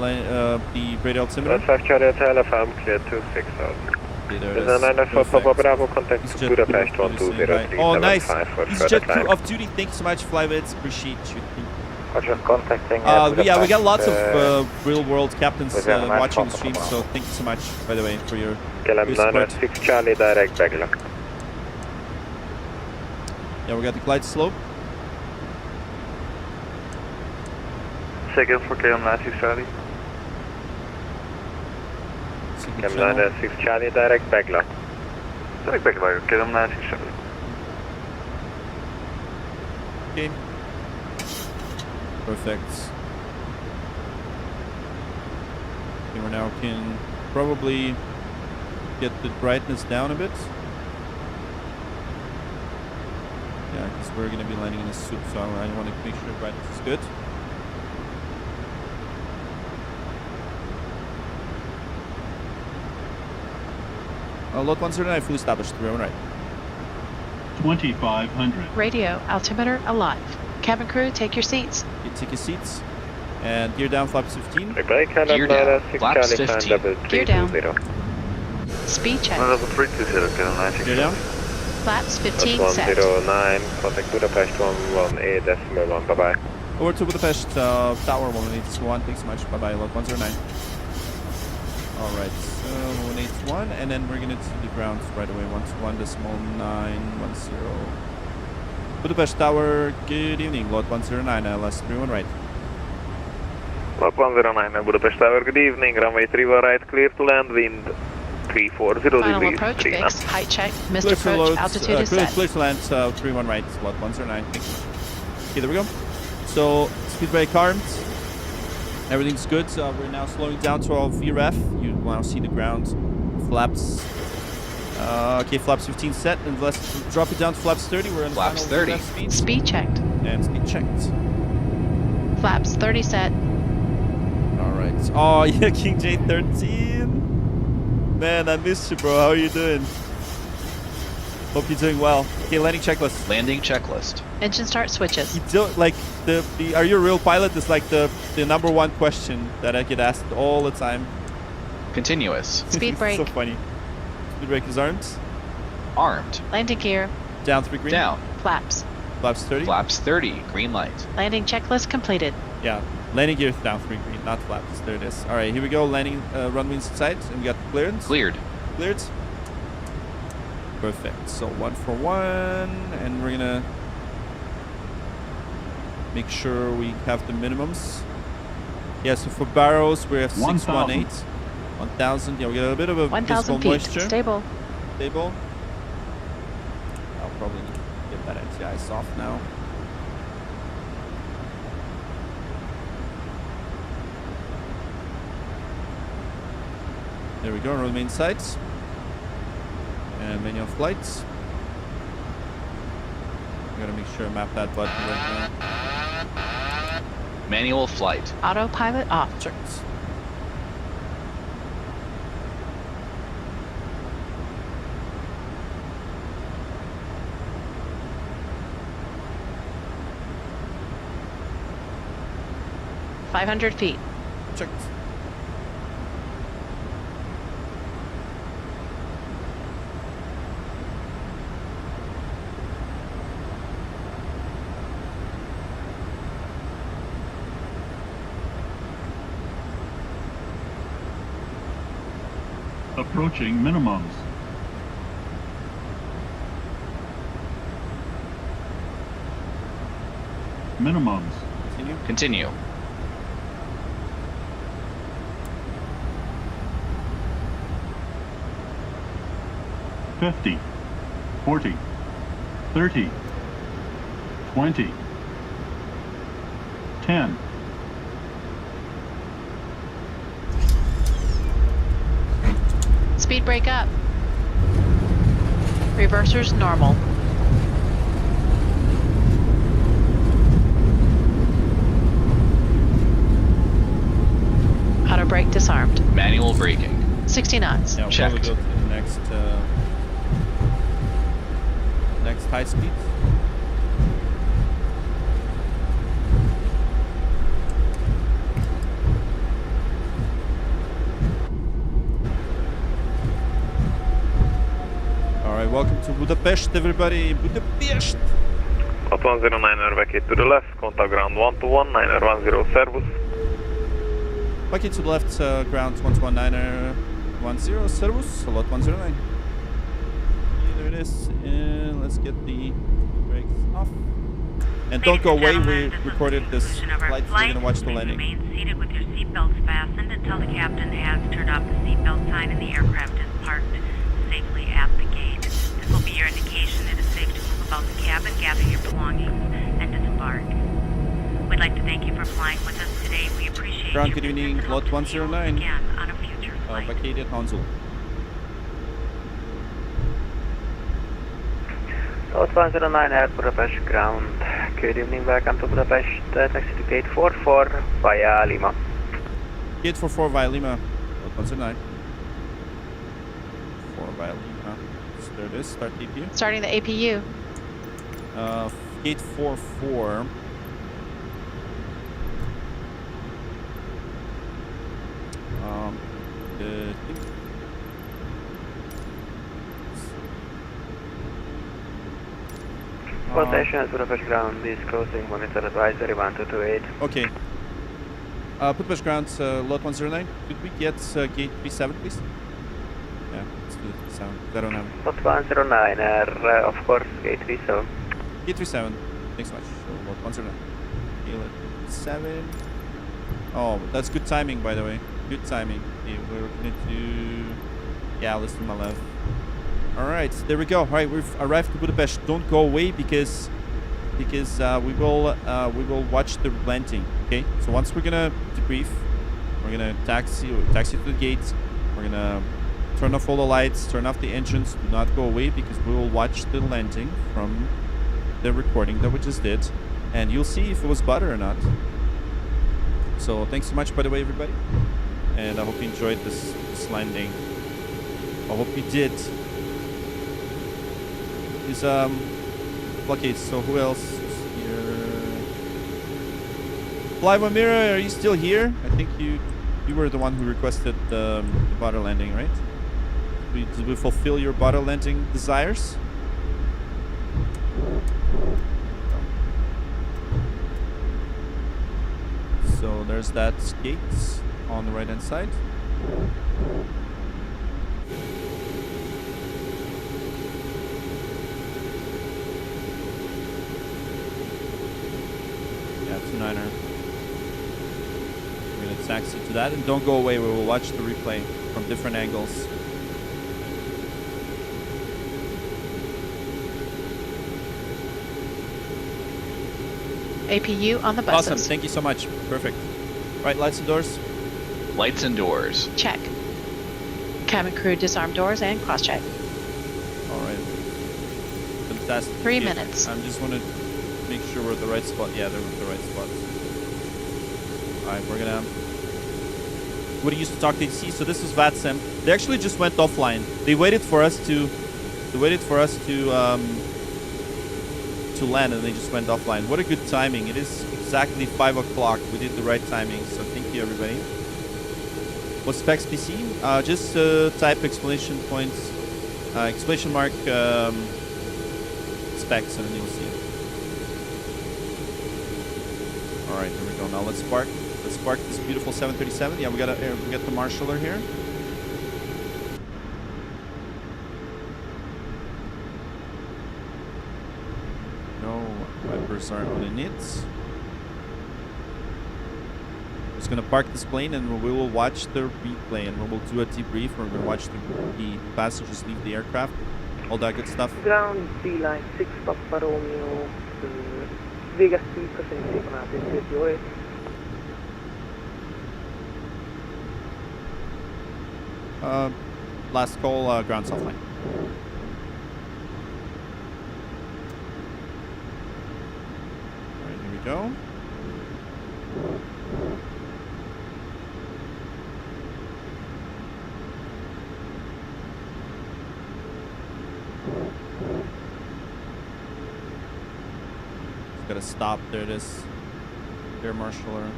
radar altimeter. 5 Charlie LFM clear to 6000. Okay, there There's it is. a 9 4 Papa Bravo, contact Budapest 120. Oh, nice. He's jet crew off duty, thank you so much, Flyvids, appreciate you. Just contacting. Yeah, we got lots of real-world captains watching the stream, so thank you so much, by the way, for your support. 6 Charlie direct Bagla. Yeah, we got the glide slope. Second for KM 6 Charlie. KM 6 Charlie direct Bagla. Direct Bagla, KM 6 Charlie. Okay. Perfect. Okay, we now can probably get the brightness down a bit. Yeah, because we're going to be landing in a soup, so I want to make sure brightness is good. LOT 109 fully established, 3 on right. 2500. Radio altimeter alive. Cabin crew, take your seats. Okay, take your seats. And gear down, flaps 15. Gear down, flaps 15. Gear down. Speed check. Gear down. Flaps 15 set. 109, contact Budapest 118.1, bye-bye. Over to Budapest, tower 181, thanks so much, bye-bye, LOT 109. Alright, so 181, and then we're gonna see the ground right away, 121.910. Budapest Tower, good evening, LOT 109, LS 31 right. LOT 109, Budapest Tower, good evening, runway 31 right, clear to land, wind 340 Final degrees. approach fix, height check, missed Clear to approach, load, altitude is set. Clear to land, 31 right, LOT 109, thank you. Okay, there we go. So, speed brake armed. Everything's good. We're now slowing down to our VREF. You now see the ground. Flaps. Okay, flaps 15 set, and let's drop it down to flaps 30. We're in flaps 30. Speed checked. And speed checked. Flaps 30 set. Alright. Oh, yeah, King J13. Man, I missed you, bro. How are you doing? Hope you're doing well. Okay, landing checklist. Landing checklist. Engine start switches. You don't, like, are you a real pilot? Is like the #1 question that I get asked all the time. Continuous. Speed brake. So funny. Speed brake is armed. Armed. Landing gear. Down 3 green. Down. Flaps. Flaps 30. Flaps 30. Green light. Landing checklist completed. Yeah. Landing gear down 3 green, not flaps. There it is. All right, here we go. Landing runway inside, and we got the clearance. Cleared. Cleared. Perfect. So 1 for 1, and we're gonna make sure we have the minimums. Yeah, so for barrows we have 618, 1,000. Yeah, we got a bit of a 1,000 feet. moisture. Stable. Stable. I'll probably need to get that NTI soft now. There we go. Remain sights. And manual flights. I gotta make sure I map that button right now. Manual flight. Autopilot off. Checked. $500 feet. Checked. Approaching minimums. Minimums. Continue. $50, $40, $30, 20. 10. Speed brake up. Reversers normal. Auto brake disarmed. Manual braking. 60 knots. Yeah, we'll Checked. probably go to the next high speed. Alright, welcome to Budapest, everybody. Budapest! LOT 109er, vacate to the left, contact ground 121, 9er 10, servus. Vacate to the left, ground 119er 10, servus, LOT 109. There it is, and let's get the brakes off. And don't go away, we recorded this flight, so we're going to watch the landing. Remain seated with your seatbelts fastened until the captain has turned off the seatbelt sign and the aircraft is parked safely at the gate. This will be your indication it is safe to move about the cabin, gather your belongings, and disembark. We'd like to thank you for flying with us today. We appreciate Ground, your good evening, business and hope LOT to see you 109. again on a future flight. Vacated Hanzel. LOT 109 Air Budapest ground. Good evening, welcome to Budapest. Taxi to gate 44 via Lima. Gate 44 via Lima, LOT 109. 4 via Lima. So there it is, start APU. Starting the APU. Gate 44. Rotation at Budapest ground is closing, monitor advisory 1228. Okay. Budapest ground, LOT 109. Could we get gate 37, please? Yeah, let's do 37. I don't have it. LOT 109 Air, of course, gate 37. Gate 37. Thanks so much. So, LOT 109. Gate 37. Oh, that's good timing, by the way. Good timing. Okay, we're going to do... Yeah, let's do my left. Alright, there we go. Alright, we've arrived to Budapest. Don't go away because we will watch the landing. Okay, so once we're gonna debrief, we're gonna taxi to the gate. We're gonna turn off all the lights, turn off the engines. Do not go away because we will watch the landing from the recording that we just did, and you'll see if it was butter or not. So thanks so much, by the way, everybody, and I hope you enjoyed this landing. I hope you did. Is okay, so who else is here? Fly Mirror, are you still here? I think you were the one who requested the butter landing, right? Did we fulfill your butter landing desires? So there's that gate on the right hand side. Niner. We're gonna taxi to that, and don't go away. We will watch the replay from different angles. APU on the buses. Awesome. Thank you so much. Perfect. Right, lights and doors. Lights and doors. Check. Cabin crew disarm doors and cross check. All right. Fantastic. 3 minutes. I just want to make sure we're at the right spot. Yeah, they're at the right spot. Alright, we're gonna... What used to talk to ATC, so this is VATSIM. They actually just went offline. They waited for us to... land, and they just went offline. What a good timing. It is exactly 5 o'clock. We did the right timing, so thank you, everybody. What's specs PC? Just type exclamation points, exclamation mark specs, and then you'll see it. All right, here we go. Now let's spark. Let's spark this beautiful 737. Yeah, we got the marshaller here. No wipers are on it. Just gonna park this plane, and we will watch the replay, and we will do a debrief. We're gonna watch the passengers leave the aircraft, all that good stuff. Ground B line 6 Papa Romeo végeztünk, köszönjük szépen átvétét, jó ét! Last call, ground soft line. Alright, here we go. Just gotta stop. There it is. Air marshaller.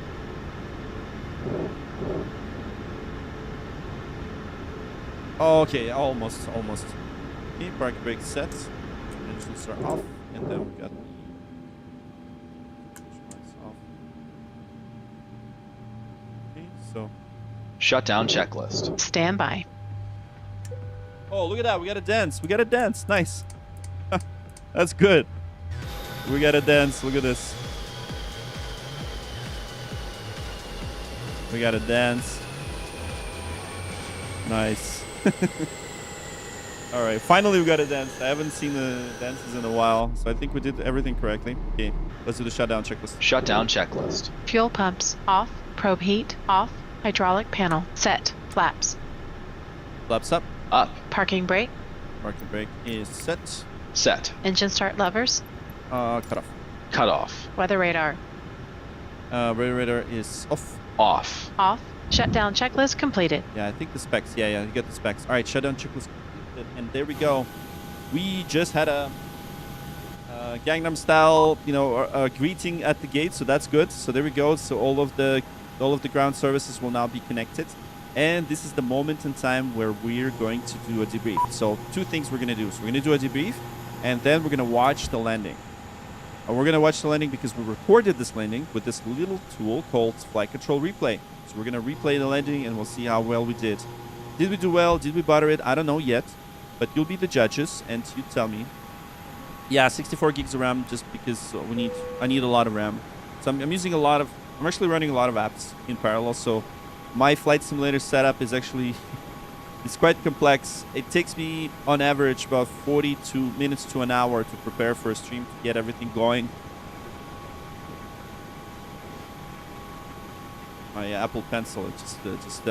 Okay, almost. Okay, park brake set. Engines start off, and then we got off. Okay, so shutdown checklist. Stand by. Oh, look at that! We got a dance. We got a dance. Nice. That's good. We got a dance. Look at this. We got a dance. Nice. All right, finally we got a dance. I haven't seen the dances in a while, so I think we did everything correctly. Okay, let's do the shutdown checklist. Shutdown checklist. Fuel pumps off. Probe heat off. Hydraulic panel set. Flaps. Flaps up. Up. Parking brake. Parking brake is set. Set. Engine start levers. Cut off. Cut off. Weather radar. Weather radar is off. Off. Off. Shutdown checklist completed. Yeah, I think the specs. Yeah, you got the specs. All right, shutdown checklist completed, and there we go. We just had a Gangnam style, greeting at the gate, so that's good. So there we go. So all of the ground services will now be connected, and this is the moment in time where we're going to do a debrief. So two things we're gonna do. So we're gonna do a debrief, and then we're gonna watch the landing. We're gonna watch the landing because we recorded this landing with this little tool called Flight Control Replay. So we're gonna replay the landing, and we'll see how well we did. Did we do well? Did we butter it? I don't know yet, but you'll be the judges, and you tell me. Yeah, 64 gigs of RAM, just because I need a lot of RAM. So I'm using I'm actually running a lot of apps in parallel. So my flight simulator setup is actually it's quite complex. It takes me on average about 42 minutes to an hour to prepare for a stream, to get everything going. My Apple Pencil, it just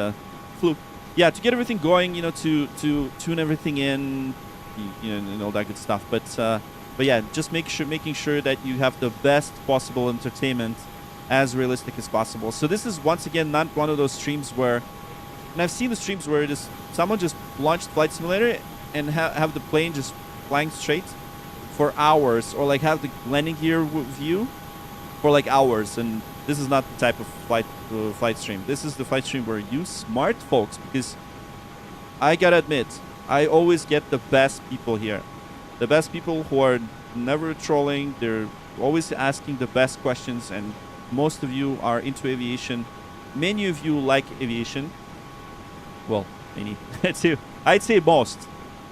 flew. Yeah, to get everything going, to tune everything in, and all that good stuff. But yeah, just making sure that you have the best possible entertainment, as realistic as possible. So this is once again not one of those streams where, and I've seen the streams where someone just launched Flight Simulator and have the plane just flying straight for hours, or like have the landing gear view for like hours. And this is not the type of flight stream. This is the flight stream where you smart folks, because I gotta admit, I always get the best people here. The best people who are never trolling. They're always asking the best questions, and most of you are into aviation. Many of you like aviation. Well, many. I'd say most.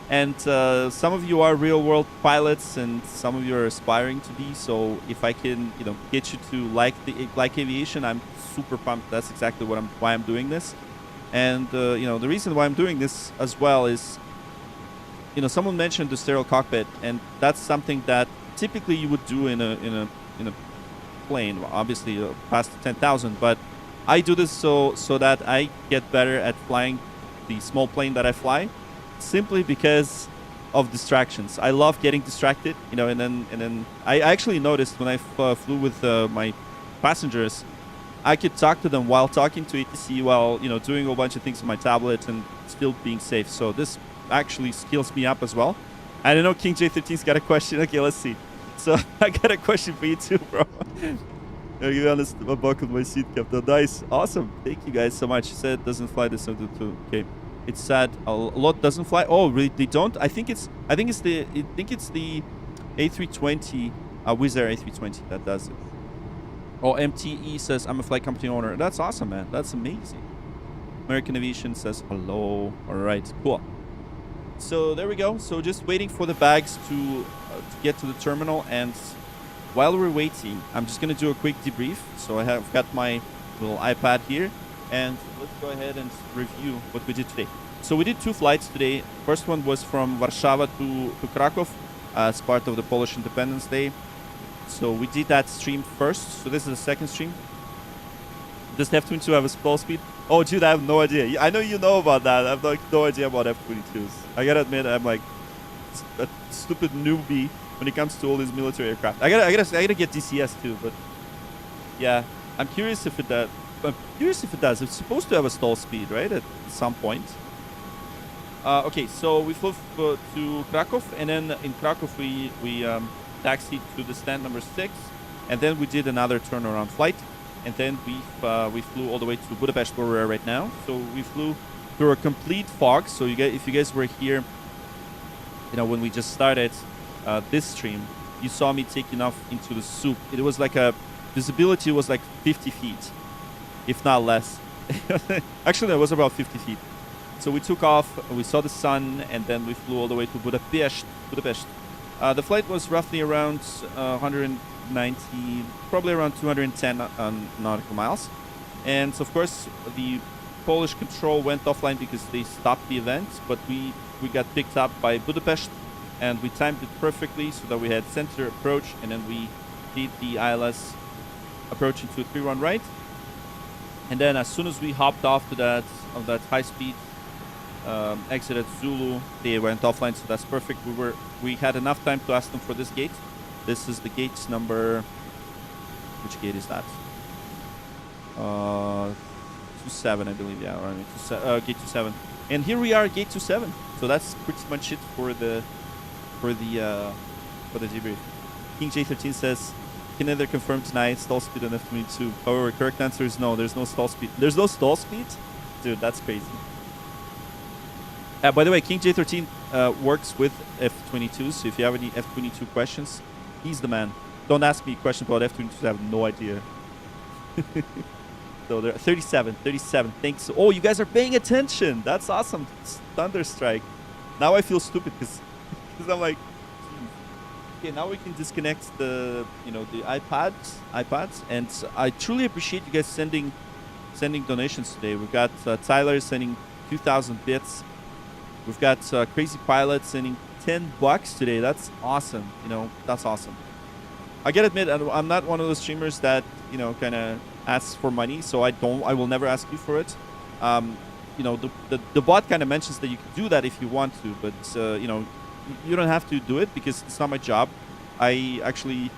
And some of you are real-world pilots, and some of you are aspiring to be. So if I can, get you to like aviation, I'm super pumped. That's exactly why I'm doing this. And the reason why I'm doing this as well is, someone mentioned the sterile cockpit, and that's something that typically you would do in a plane. Well, obviously past 10,000, but I do this so that I get better at flying the small plane that I fly, simply because of distractions. I love getting distracted, and then I actually noticed when I flew with my passengers, I could talk to them while talking to ATC, while doing a whole bunch of things on my tablet and still being safe. So this actually skills me up as well. I don't know, King J13's got a question. Okay, let's see. So I got a question for you too, bro. To be honest, I buckled my seat cap. Nice, awesome. Thank you guys so much. You said it doesn't fly this 72. Okay, it's sad. A lot doesn't fly. Oh, really? They don't? I think it's the A320, Wizz Air A320 that does it. Oh, MTE says I'm a flight company owner. That's awesome, man. That's amazing. American Aviation says hello. All right, cool. So there we go. So just waiting for the bags to get to the terminal, and while we're waiting, I'm just gonna do a quick debrief. So I have got my little iPad here, and let's go ahead and review what we did today. So we did 2 flights today. First one was from Warszawa to Kraków as part of the Polish Independence Day. So we did that stream first. So this is the second stream. Does the F-22 have a stall speed? Oh, dude, I have no idea. I know you know about that. I have like no idea about F-22s. I gotta admit, I'm like a stupid newbie when it comes to all these military aircraft. I gotta get DCS too, but yeah, I'm curious if it does. It's supposed to have a stall speed, right? At some point. Okay, so we flew to Kraków, and then in Kraków we taxied to the stand number 6, and then we did another turnaround flight, and then we flew all the way to Budapest, where we are right now. So we flew through a complete fog. So if you guys were here, when we just started this stream, you saw me taking off into the soup. It was like visibility was like 50 feet, if not less. Actually, it was about 50 feet. So we took off, we saw the sun, and then we flew all the way to Budapest. The flight was roughly around 190, probably around 210 nautical miles. And of course, the Polish control went offline because they stopped the event, but we got picked up by Budapest, and we timed it perfectly so that we had center approach, and then we did the ILS approach into a 3-1 right. And then as soon as we hopped off to that high-speed exit at Zulu, they went offline, so that's perfect. We had enough time to ask them for this gate. This is the gate number. Which gate is that? 27, I believe. Yeah, right. Gate 27. And here we are, gate 27. So that's pretty much it for the debrief. King J13 says, can either confirm tonight stall speed on F-22. However, correct answer is no. There's no stall speed. There's no stall speed? Dude, that's crazy. By the way, King J13 works with F-22s, so if you have any F-22 questions, he's the man. Don't ask me a question about F-22s, I have no idea. So there, 37, thanks. Oh, you guys are paying attention. That's awesome. Thunderstrike. Now I feel stupid because I'm like, okay, now we can disconnect the iPads, and I truly appreciate you guys sending donations today. We've got Tyler sending 2,000 bits. We've got Crazy Pilot sending $10 today. That's awesome. That's awesome. I gotta admit, I'm not one of those streamers that kind of asks for money, so I will never ask you for it. The bot kind of mentions that you can do that if you want to, but you don't have to do it because it's not my job. I actually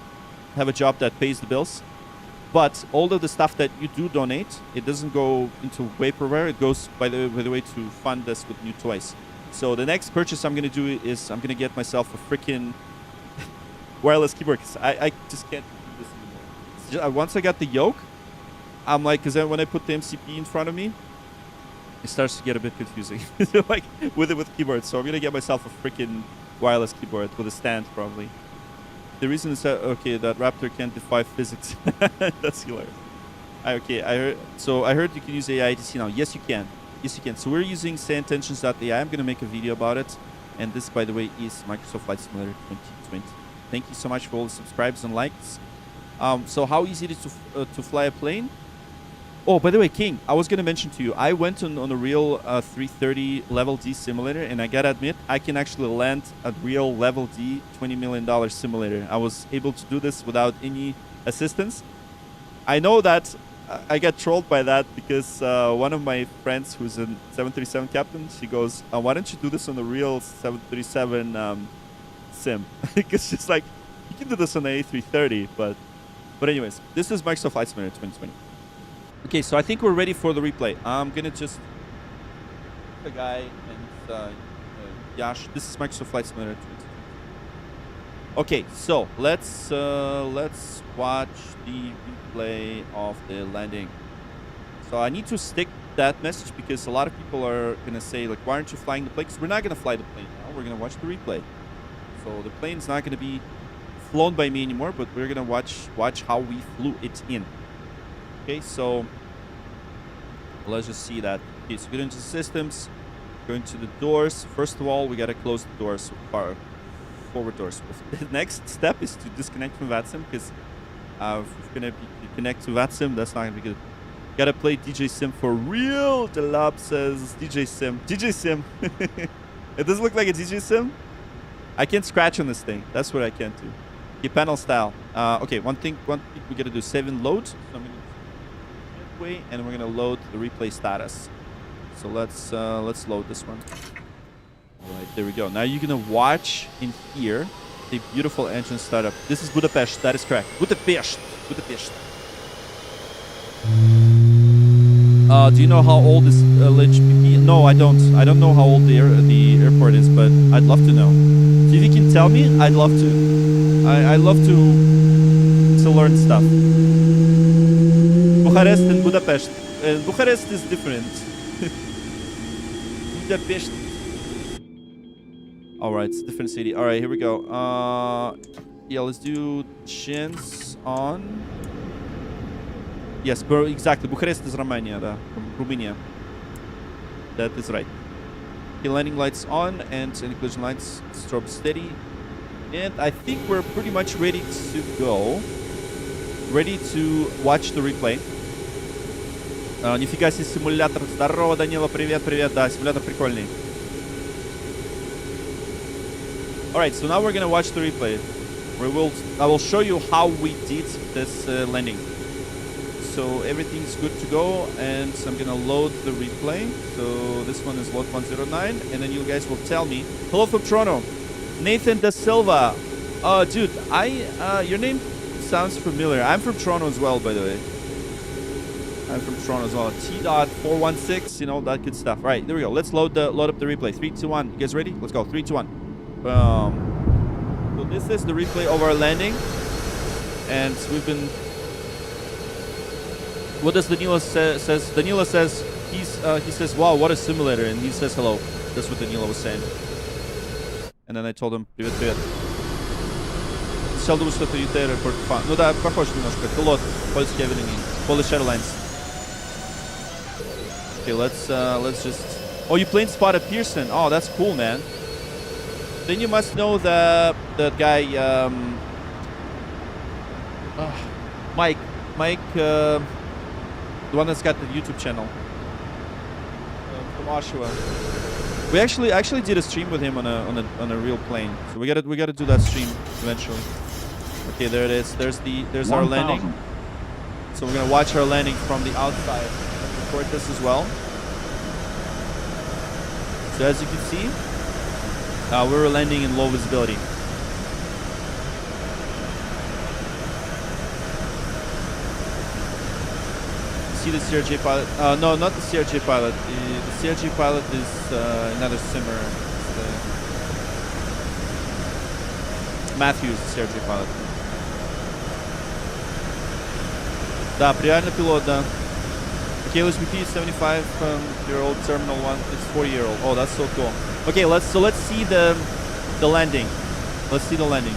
have a job that pays the bills. But all of the stuff that you do donate, it doesn't go into vaporware. It goes, by the way, to fund us with new toys. So the next purchase I'm going to do is I'm going to get myself a freaking wireless keyboard. Because I just can't do this anymore. Once I got the yoke, I'm like, because then when I put the MCP in front of me, it starts to get a bit confusing. Like with keyboards. So I'm going to get myself a freaking wireless keyboard with a stand probably. The reason is that, okay, that Raptor can't defy physics. That's hilarious. I heard you can use AITC now. Yes, you can. Yes, you can. So we're using SayIntentions.ai. I'm going to make a video about it. And this, by the way, is Microsoft Flight Simulator 2020. Thank you so much for all the subscribes and likes. So how easy it is to fly a plane? Oh, by the way, King, I was going to mention to you, I went on a real 330 Level D simulator, and I got to admit, I can actually land a real Level D $20 million simulator. I was able to do this without any assistance. I know that I got trolled by that because one of my friends who's a 737 captain, she goes, why don't you do this on a real 737 sim? Because she's like, you can do this on the A330, but anyways, this is Microsoft Flight Simulator 2020. Okay, so I think we're ready for the replay. I'm gonna just the guy and Yash. This is Microsoft Flight Simulator 2020. Okay, so let's watch the replay of the landing. So I need to stick that message because a lot of people are gonna say like, why aren't you flying the plane? Because we're not gonna fly the plane now. We're gonna watch the replay. So the plane's not gonna be flown by me anymore, but we're gonna watch how we flew it in. Okay, so let's just see that. Okay, so get into the systems, go into the doors. First of all, we gotta close the doors, forward doors. The next step is to disconnect from VATSIM because if we're gonna connect to VATSIM, that's not gonna be good. Gotta play DJ Sim for real. The lab says DJ Sim. DJ Sim. It doesn't look like a DJ Sim. I can't scratch on this thing. That's what I can't do. Okay, panel style. Okay, one thing we gotta do, save and load. So I'm gonna midway, and we're gonna load the replay status. So let's load this one. All right, there we go. Now you're gonna watch in here the beautiful engine startup. This is Budapest. That is correct. Budapest. Do you know how old is LHBP? No, I don't. I don't know how old the airport is, but I'd love to know. So if you can tell me, I'd love to. I love to learn stuff. Bucharest and Budapest. Bucharest is different. Budapest. All right, it's a different city. All right, here we go. Yeah, let's do chins on. Yes, exactly. Bucharest is Romania, from Romania. That is right. Okay, landing lights on and inclusion lights, strobe steady. And I think we're pretty much ready to go. Ready to watch the replay. Нифига себе симулятор. Здорово, Данила, привет. Да, симулятор прикольный. Alright, so now we're gonna watch the replay. I will show you how we did this landing. So everything's good to go, and I'm gonna load the replay. So this one is LOT 109, and then you guys will tell me. Hello from Toronto, Nathan Da Silva. Dude, your name sounds familiar. I'm from Toronto as well, by the way. I'm from Toronto as well. T.416, you know, that good stuff. All right, there we go. Let's load up the replay. 3, 2, 1. You guys ready? Let's go. 3, 2, 1. Boom. So this is the replay of our landing, and we've been. What does Danila says? Danila says he says, "Wow, what a simulator," and he says hello. That's what Danila was saying. And then I told him, "Привет, привет." Сначала думал, что это UT Airport. Ну да, похож немножко. LOT Polish Airlines. Okay, let's just. Oh, you plane spot at Pearson. Oh, that's cool, man. Then you must know the guy, Mike. The one that's got the YouTube channel from Oshawa. We actually did a stream with him on a real plane. So we gotta do that stream eventually. Okay, there it is. There's our landing. So we're gonna watch our landing from the outside. Record this as well. So as you can see, we were landing in low visibility. See the CRJ pilot? No, not the CRJ pilot. The CRJ pilot is another simmer. Matthews, the CRJ pilot. Да, реально пилот, да. Okay, LHBP is 75-year-old Terminal 1. It's 40-year-old. Oh, that's so cool. Okay, let's see the landing. Let's see the landing.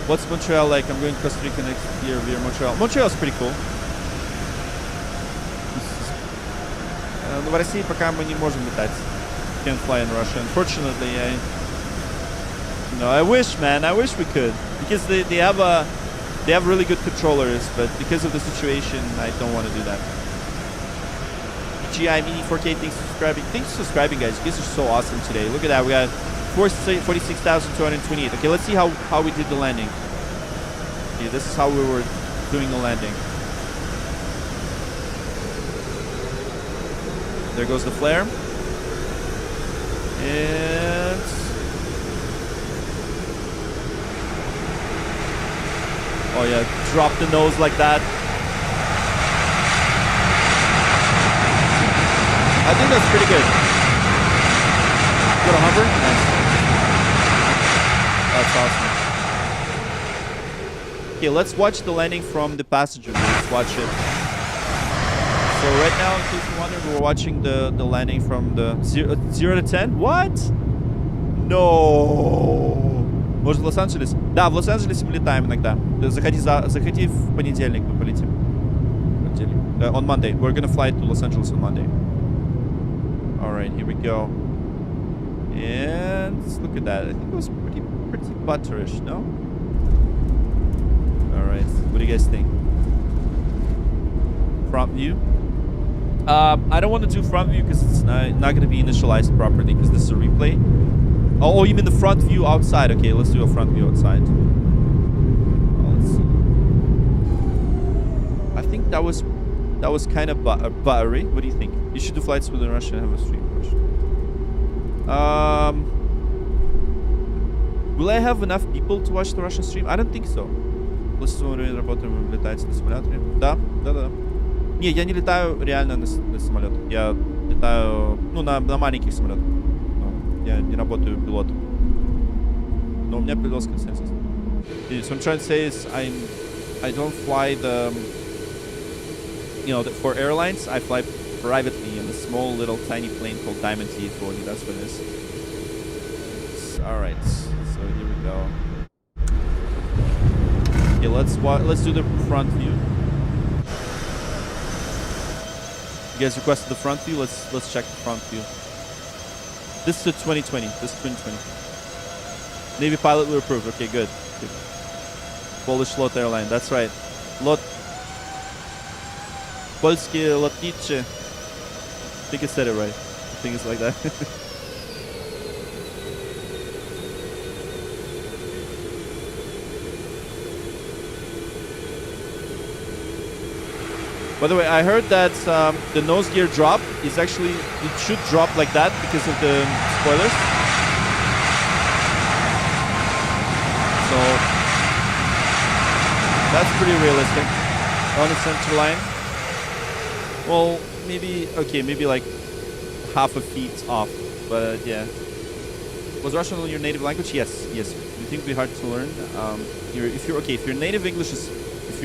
What's Montreal like? I'm going to Costa Rica next year via Montreal. Montreal's pretty cool. В России пока мы не можем летать. Can't fly in Russia. Unfortunately, I wish, man. I wish we could, because they have really good controllers, but because of the situation, I don't want to do that. GI Mini 4K, thanks for subscribing. Thanks for subscribing, guys. You guys are so awesome today. Look at that. We got 46,228. Okay, let's see how we did the landing. Okay, this is how we were doing the landing. There goes the flare. And oh yeah, drop the nose like that. I think that's pretty good. Go to hover. Nice. That's awesome. Okay, let's watch the landing from the passenger view. Let's watch it. So right now, in case you wonder, we're watching the landing from the 0 to 10. What? No. Может, в Лос-Анджелес? Да, в Лос-Анджелесе мы летаем иногда. Заходи в понедельник, мы полетим. On Monday. We're gonna fly to Los Angeles on Monday. All right, here we go. And look at that. I think it was pretty butterish, no? All right. What do you guys think? Front view. I don't want to do front view because it's not going to be initialized properly, because this is a replay. Oh, you mean the front view outside? Okay, let's do a front view outside. Let's see. I think that was kind of buttery. What do you think? You should do flights with the Russian and have a stream version. Will I have enough people to watch the Russian stream? I don't think so. Работаем, летаете на симуляторе? Да. Не, я не летаю реально на самолетах. Я летаю, ну, на маленьких самолетах. Я не работаю пилотом. Но у меня пилотский лицензия. So what I'm trying to say is I don't fly the, you know, for airlines, I fly privately in a small little tiny plane called Diamond T40. That's what it is. All right, so here we go. Okay, let's do the front view. You guys requested the front view. Let's check the front view. This is 2020. This is 2020. Navy pilot will approve. Okay, good. Polish LOT airline. That's right. LOT. Polskie lotnicze. I think I said it right. I think it's like that. By the way, I heard that the nose gear drop is actually, it should drop like that because of the spoilers. So that's pretty realistic. On the center line. Well, maybe like half a feet off, but yeah. Was Russian your native language? Yes. You think it'd be hard to learn? If your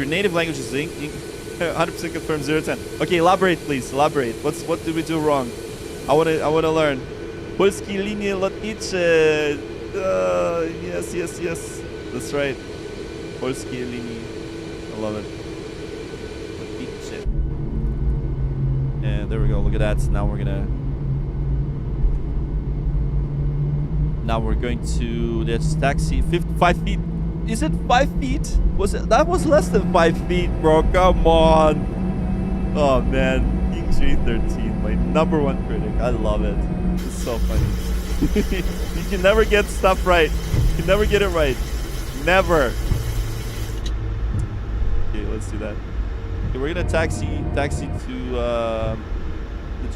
native language is English, 100% confirm 010. Okay, elaborate, please. Elaborate. What did we do wrong? I wanna learn. Polskie linie lotnicze. Yes. That's right. Polskie linie. I love it. Lotnicze. And there we go. Look at that. Now we're going to this taxi. 5 feet. Is it 5 feet? That was less than 5 feet, bro. Come on. Oh man, King 313, my #1 critic. I love it. It's so funny. You can never get stuff right. You can never get it right. Never. Okay, let's do that. Okay, we're gonna taxi to the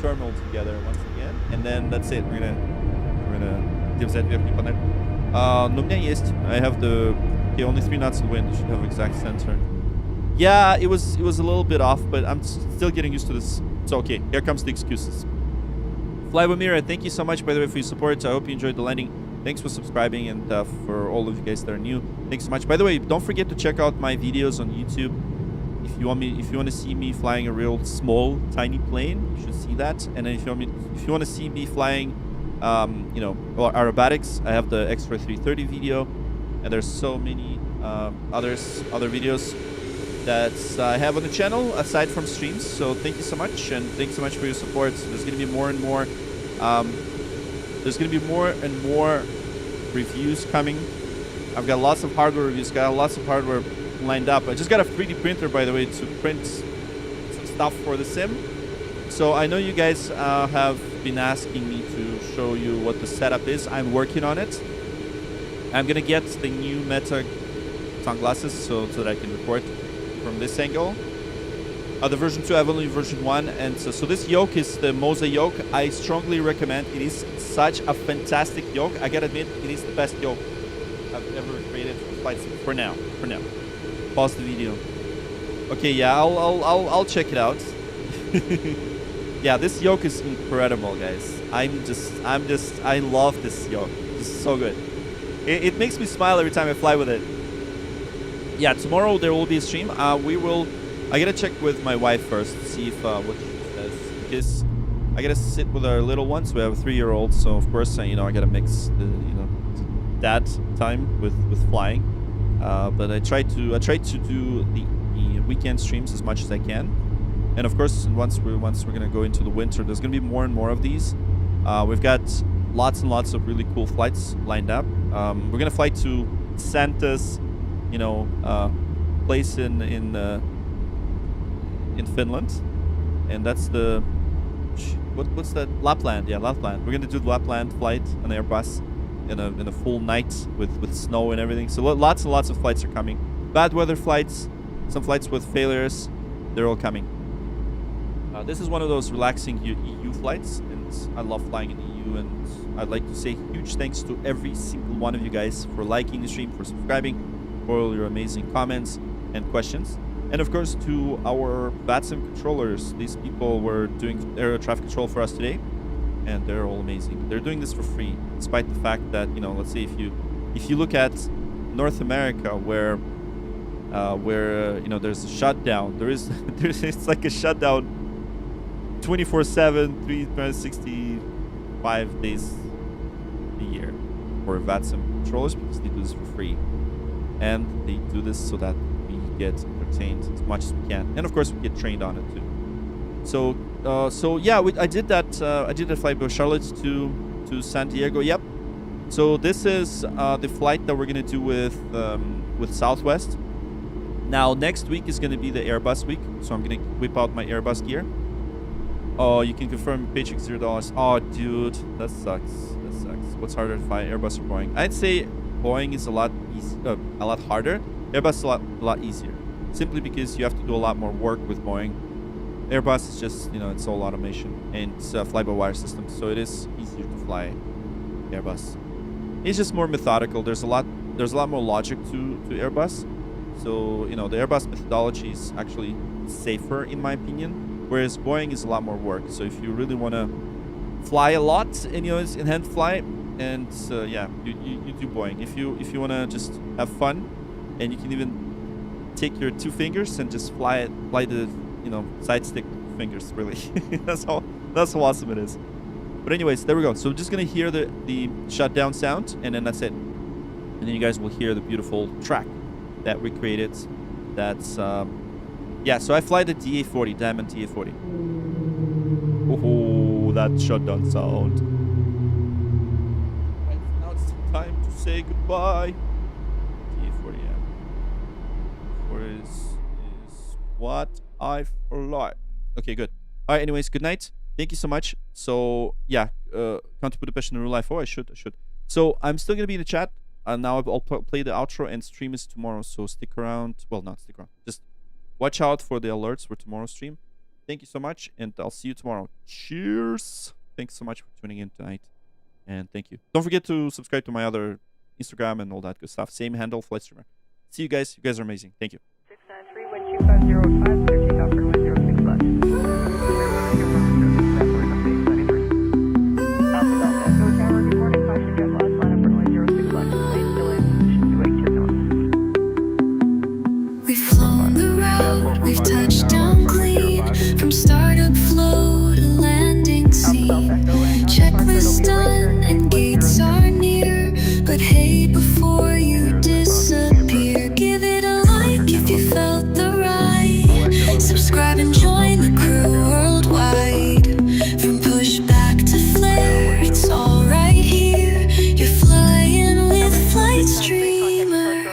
terminal together once again, and then that's it. We're gonna give that верхний панель. Но у меня есть. I have the. Okay, only 3 knots of wind. You should have exact center. Yeah, it was a little bit off, but I'm still getting used to this. It's okay. Here comes the excuses. Flywamira, thank you so much, by the way, for your support. I hope you enjoyed the landing. Thanks for subscribing, and for all of you guys that are new, thanks so much. By the way, don't forget to check out my videos on YouTube. If you want to see me flying a real small, tiny plane, you should see that. And then if you want to see me flying, you know, aerobatics, I have the X-Ray 330 video. And there's so many other videos that I have on the channel aside from streams. So thank you so much, and thanks so much for your support. There's going to be more and more. There's going to be more and more reviews coming. I've got lots of hardware reviews. Got lots of hardware lined up. I just got a 3D printer, by the way, to print some stuff for the sim. So I know you guys have been asking me to show you what the setup is. I'm working on it. I'm gonna get the new Meta sunglasses so that I can record from this angle. The version 2, I have only version 1, and so this yoke is the Moza yoke. I strongly recommend. It is such a fantastic yoke. I gotta admit, it is the best yoke I've ever created for flights for now. Pause the video. Okay, yeah, I'll check it out. Yeah, this yoke is incredible, guys. I love this yoke. It's so good. It makes me smile every time I fly with it. Yeah, tomorrow there will be a stream. I gotta check with my wife first, see if what she says, because I gotta sit with our little ones. We have a 3-year-old, so of course I gotta mix the dad time with flying. But I try to do the weekend streams as much as I can. And of course, once we're gonna go into the winter, there's gonna be more and more of these. We've got lots and lots of really cool flights lined up. We're gonna fly to Santa's, place in Finland, and that's the what's that? Lapland. Yeah, Lapland. We're gonna do the Lapland flight on Airbus. in a full night with snow and everything. So lots and lots of flights are coming. Bad weather flights, some flights with failures, they're all coming. This is one of those relaxing EU flights, and I love flying in the EU, and I'd like to say huge thanks to every single one of you guys for liking the stream, for subscribing, for all your amazing comments and questions. And of course to our VATSIM controllers. These people were doing air traffic control for us today, and they're all amazing. They're doing this for free, despite the fact that, you know, let's say if you look at North America, where you know, there's a shutdown, it's like a shutdown 24/7, 365 days a year for VATSIM controllers, because they do this for free, and they do this so that we get entertained as much as we can, and of course we get trained on it too. So yeah, I did that flight by Charlotte to San Diego. Yep. So this is the flight that we're gonna do with Southwest. Now next week is gonna be the Airbus week, so I'm gonna whip out my Airbus gear. Oh, you can confirm paycheck $0. Oh, dude, that sucks. That sucks. What's harder to fly, Airbus or Boeing? I'd say Boeing is a lot harder. Airbus is a lot easier, simply because you have to do a lot more work with Boeing. Airbus is just, you know, it's all automation, and it's a fly-by-wire system, so it is easier to fly Airbus. It's just more methodical. There's a lot more logic to Airbus. So, you know, the Airbus methodology is actually safer in my opinion, whereas Boeing is a lot more work. So if you really want to fly a lot, and you know, it's in-hand fly, and yeah, you do Boeing. If you want to just have fun, and you can even take your 2 fingers and just fly the, you know, side stick fingers, really. that's how awesome it is. But anyways, there we go. So we're just gonna hear the shutdown sound, and then that's it. And then you guys will hear the beautiful track that we created. That's yeah, so I fly the DA40, Diamond DA40. Oh, that shutdown sound. Right, now it's time to say goodbye. DA40, yeah. Or is what I fly. Okay, good. All right, anyways, good night. Thank you so much. So, yeah, come to Budapest in real life. Oh, I should. So, I'm still going to be in the chat. Now I'll play the outro, and stream is tomorrow. So, stick around. Well, not stick around. Just watch out for the alerts for tomorrow's stream. Thank you so much, and I'll see you tomorrow. Cheers. Thanks so much for tuning in tonight, and thank you. Don't forget to subscribe to my other Instagram and all that good stuff. Same handle, Flight Streamer. See you guys. You guys are amazing. Thank you. 693, wind 2505, clear takeoff for 106 left. We've flown the route, we've touched down clean, from startup flow to landing scene. Checklist done and gates are near, but hey, before you disappear, give it a like if you felt the ride. Subscribe and join the crew worldwide. From pushback to flare, it's all right here. You're flying with Flight Streamer.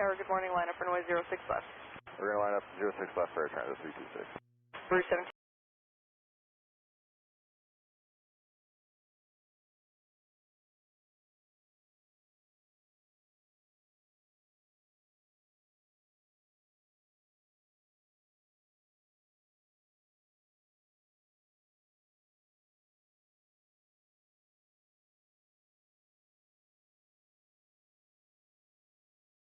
Tower, good morning, line up runway 06 left. We're going to line up 06 left for air transit 326. Route 17.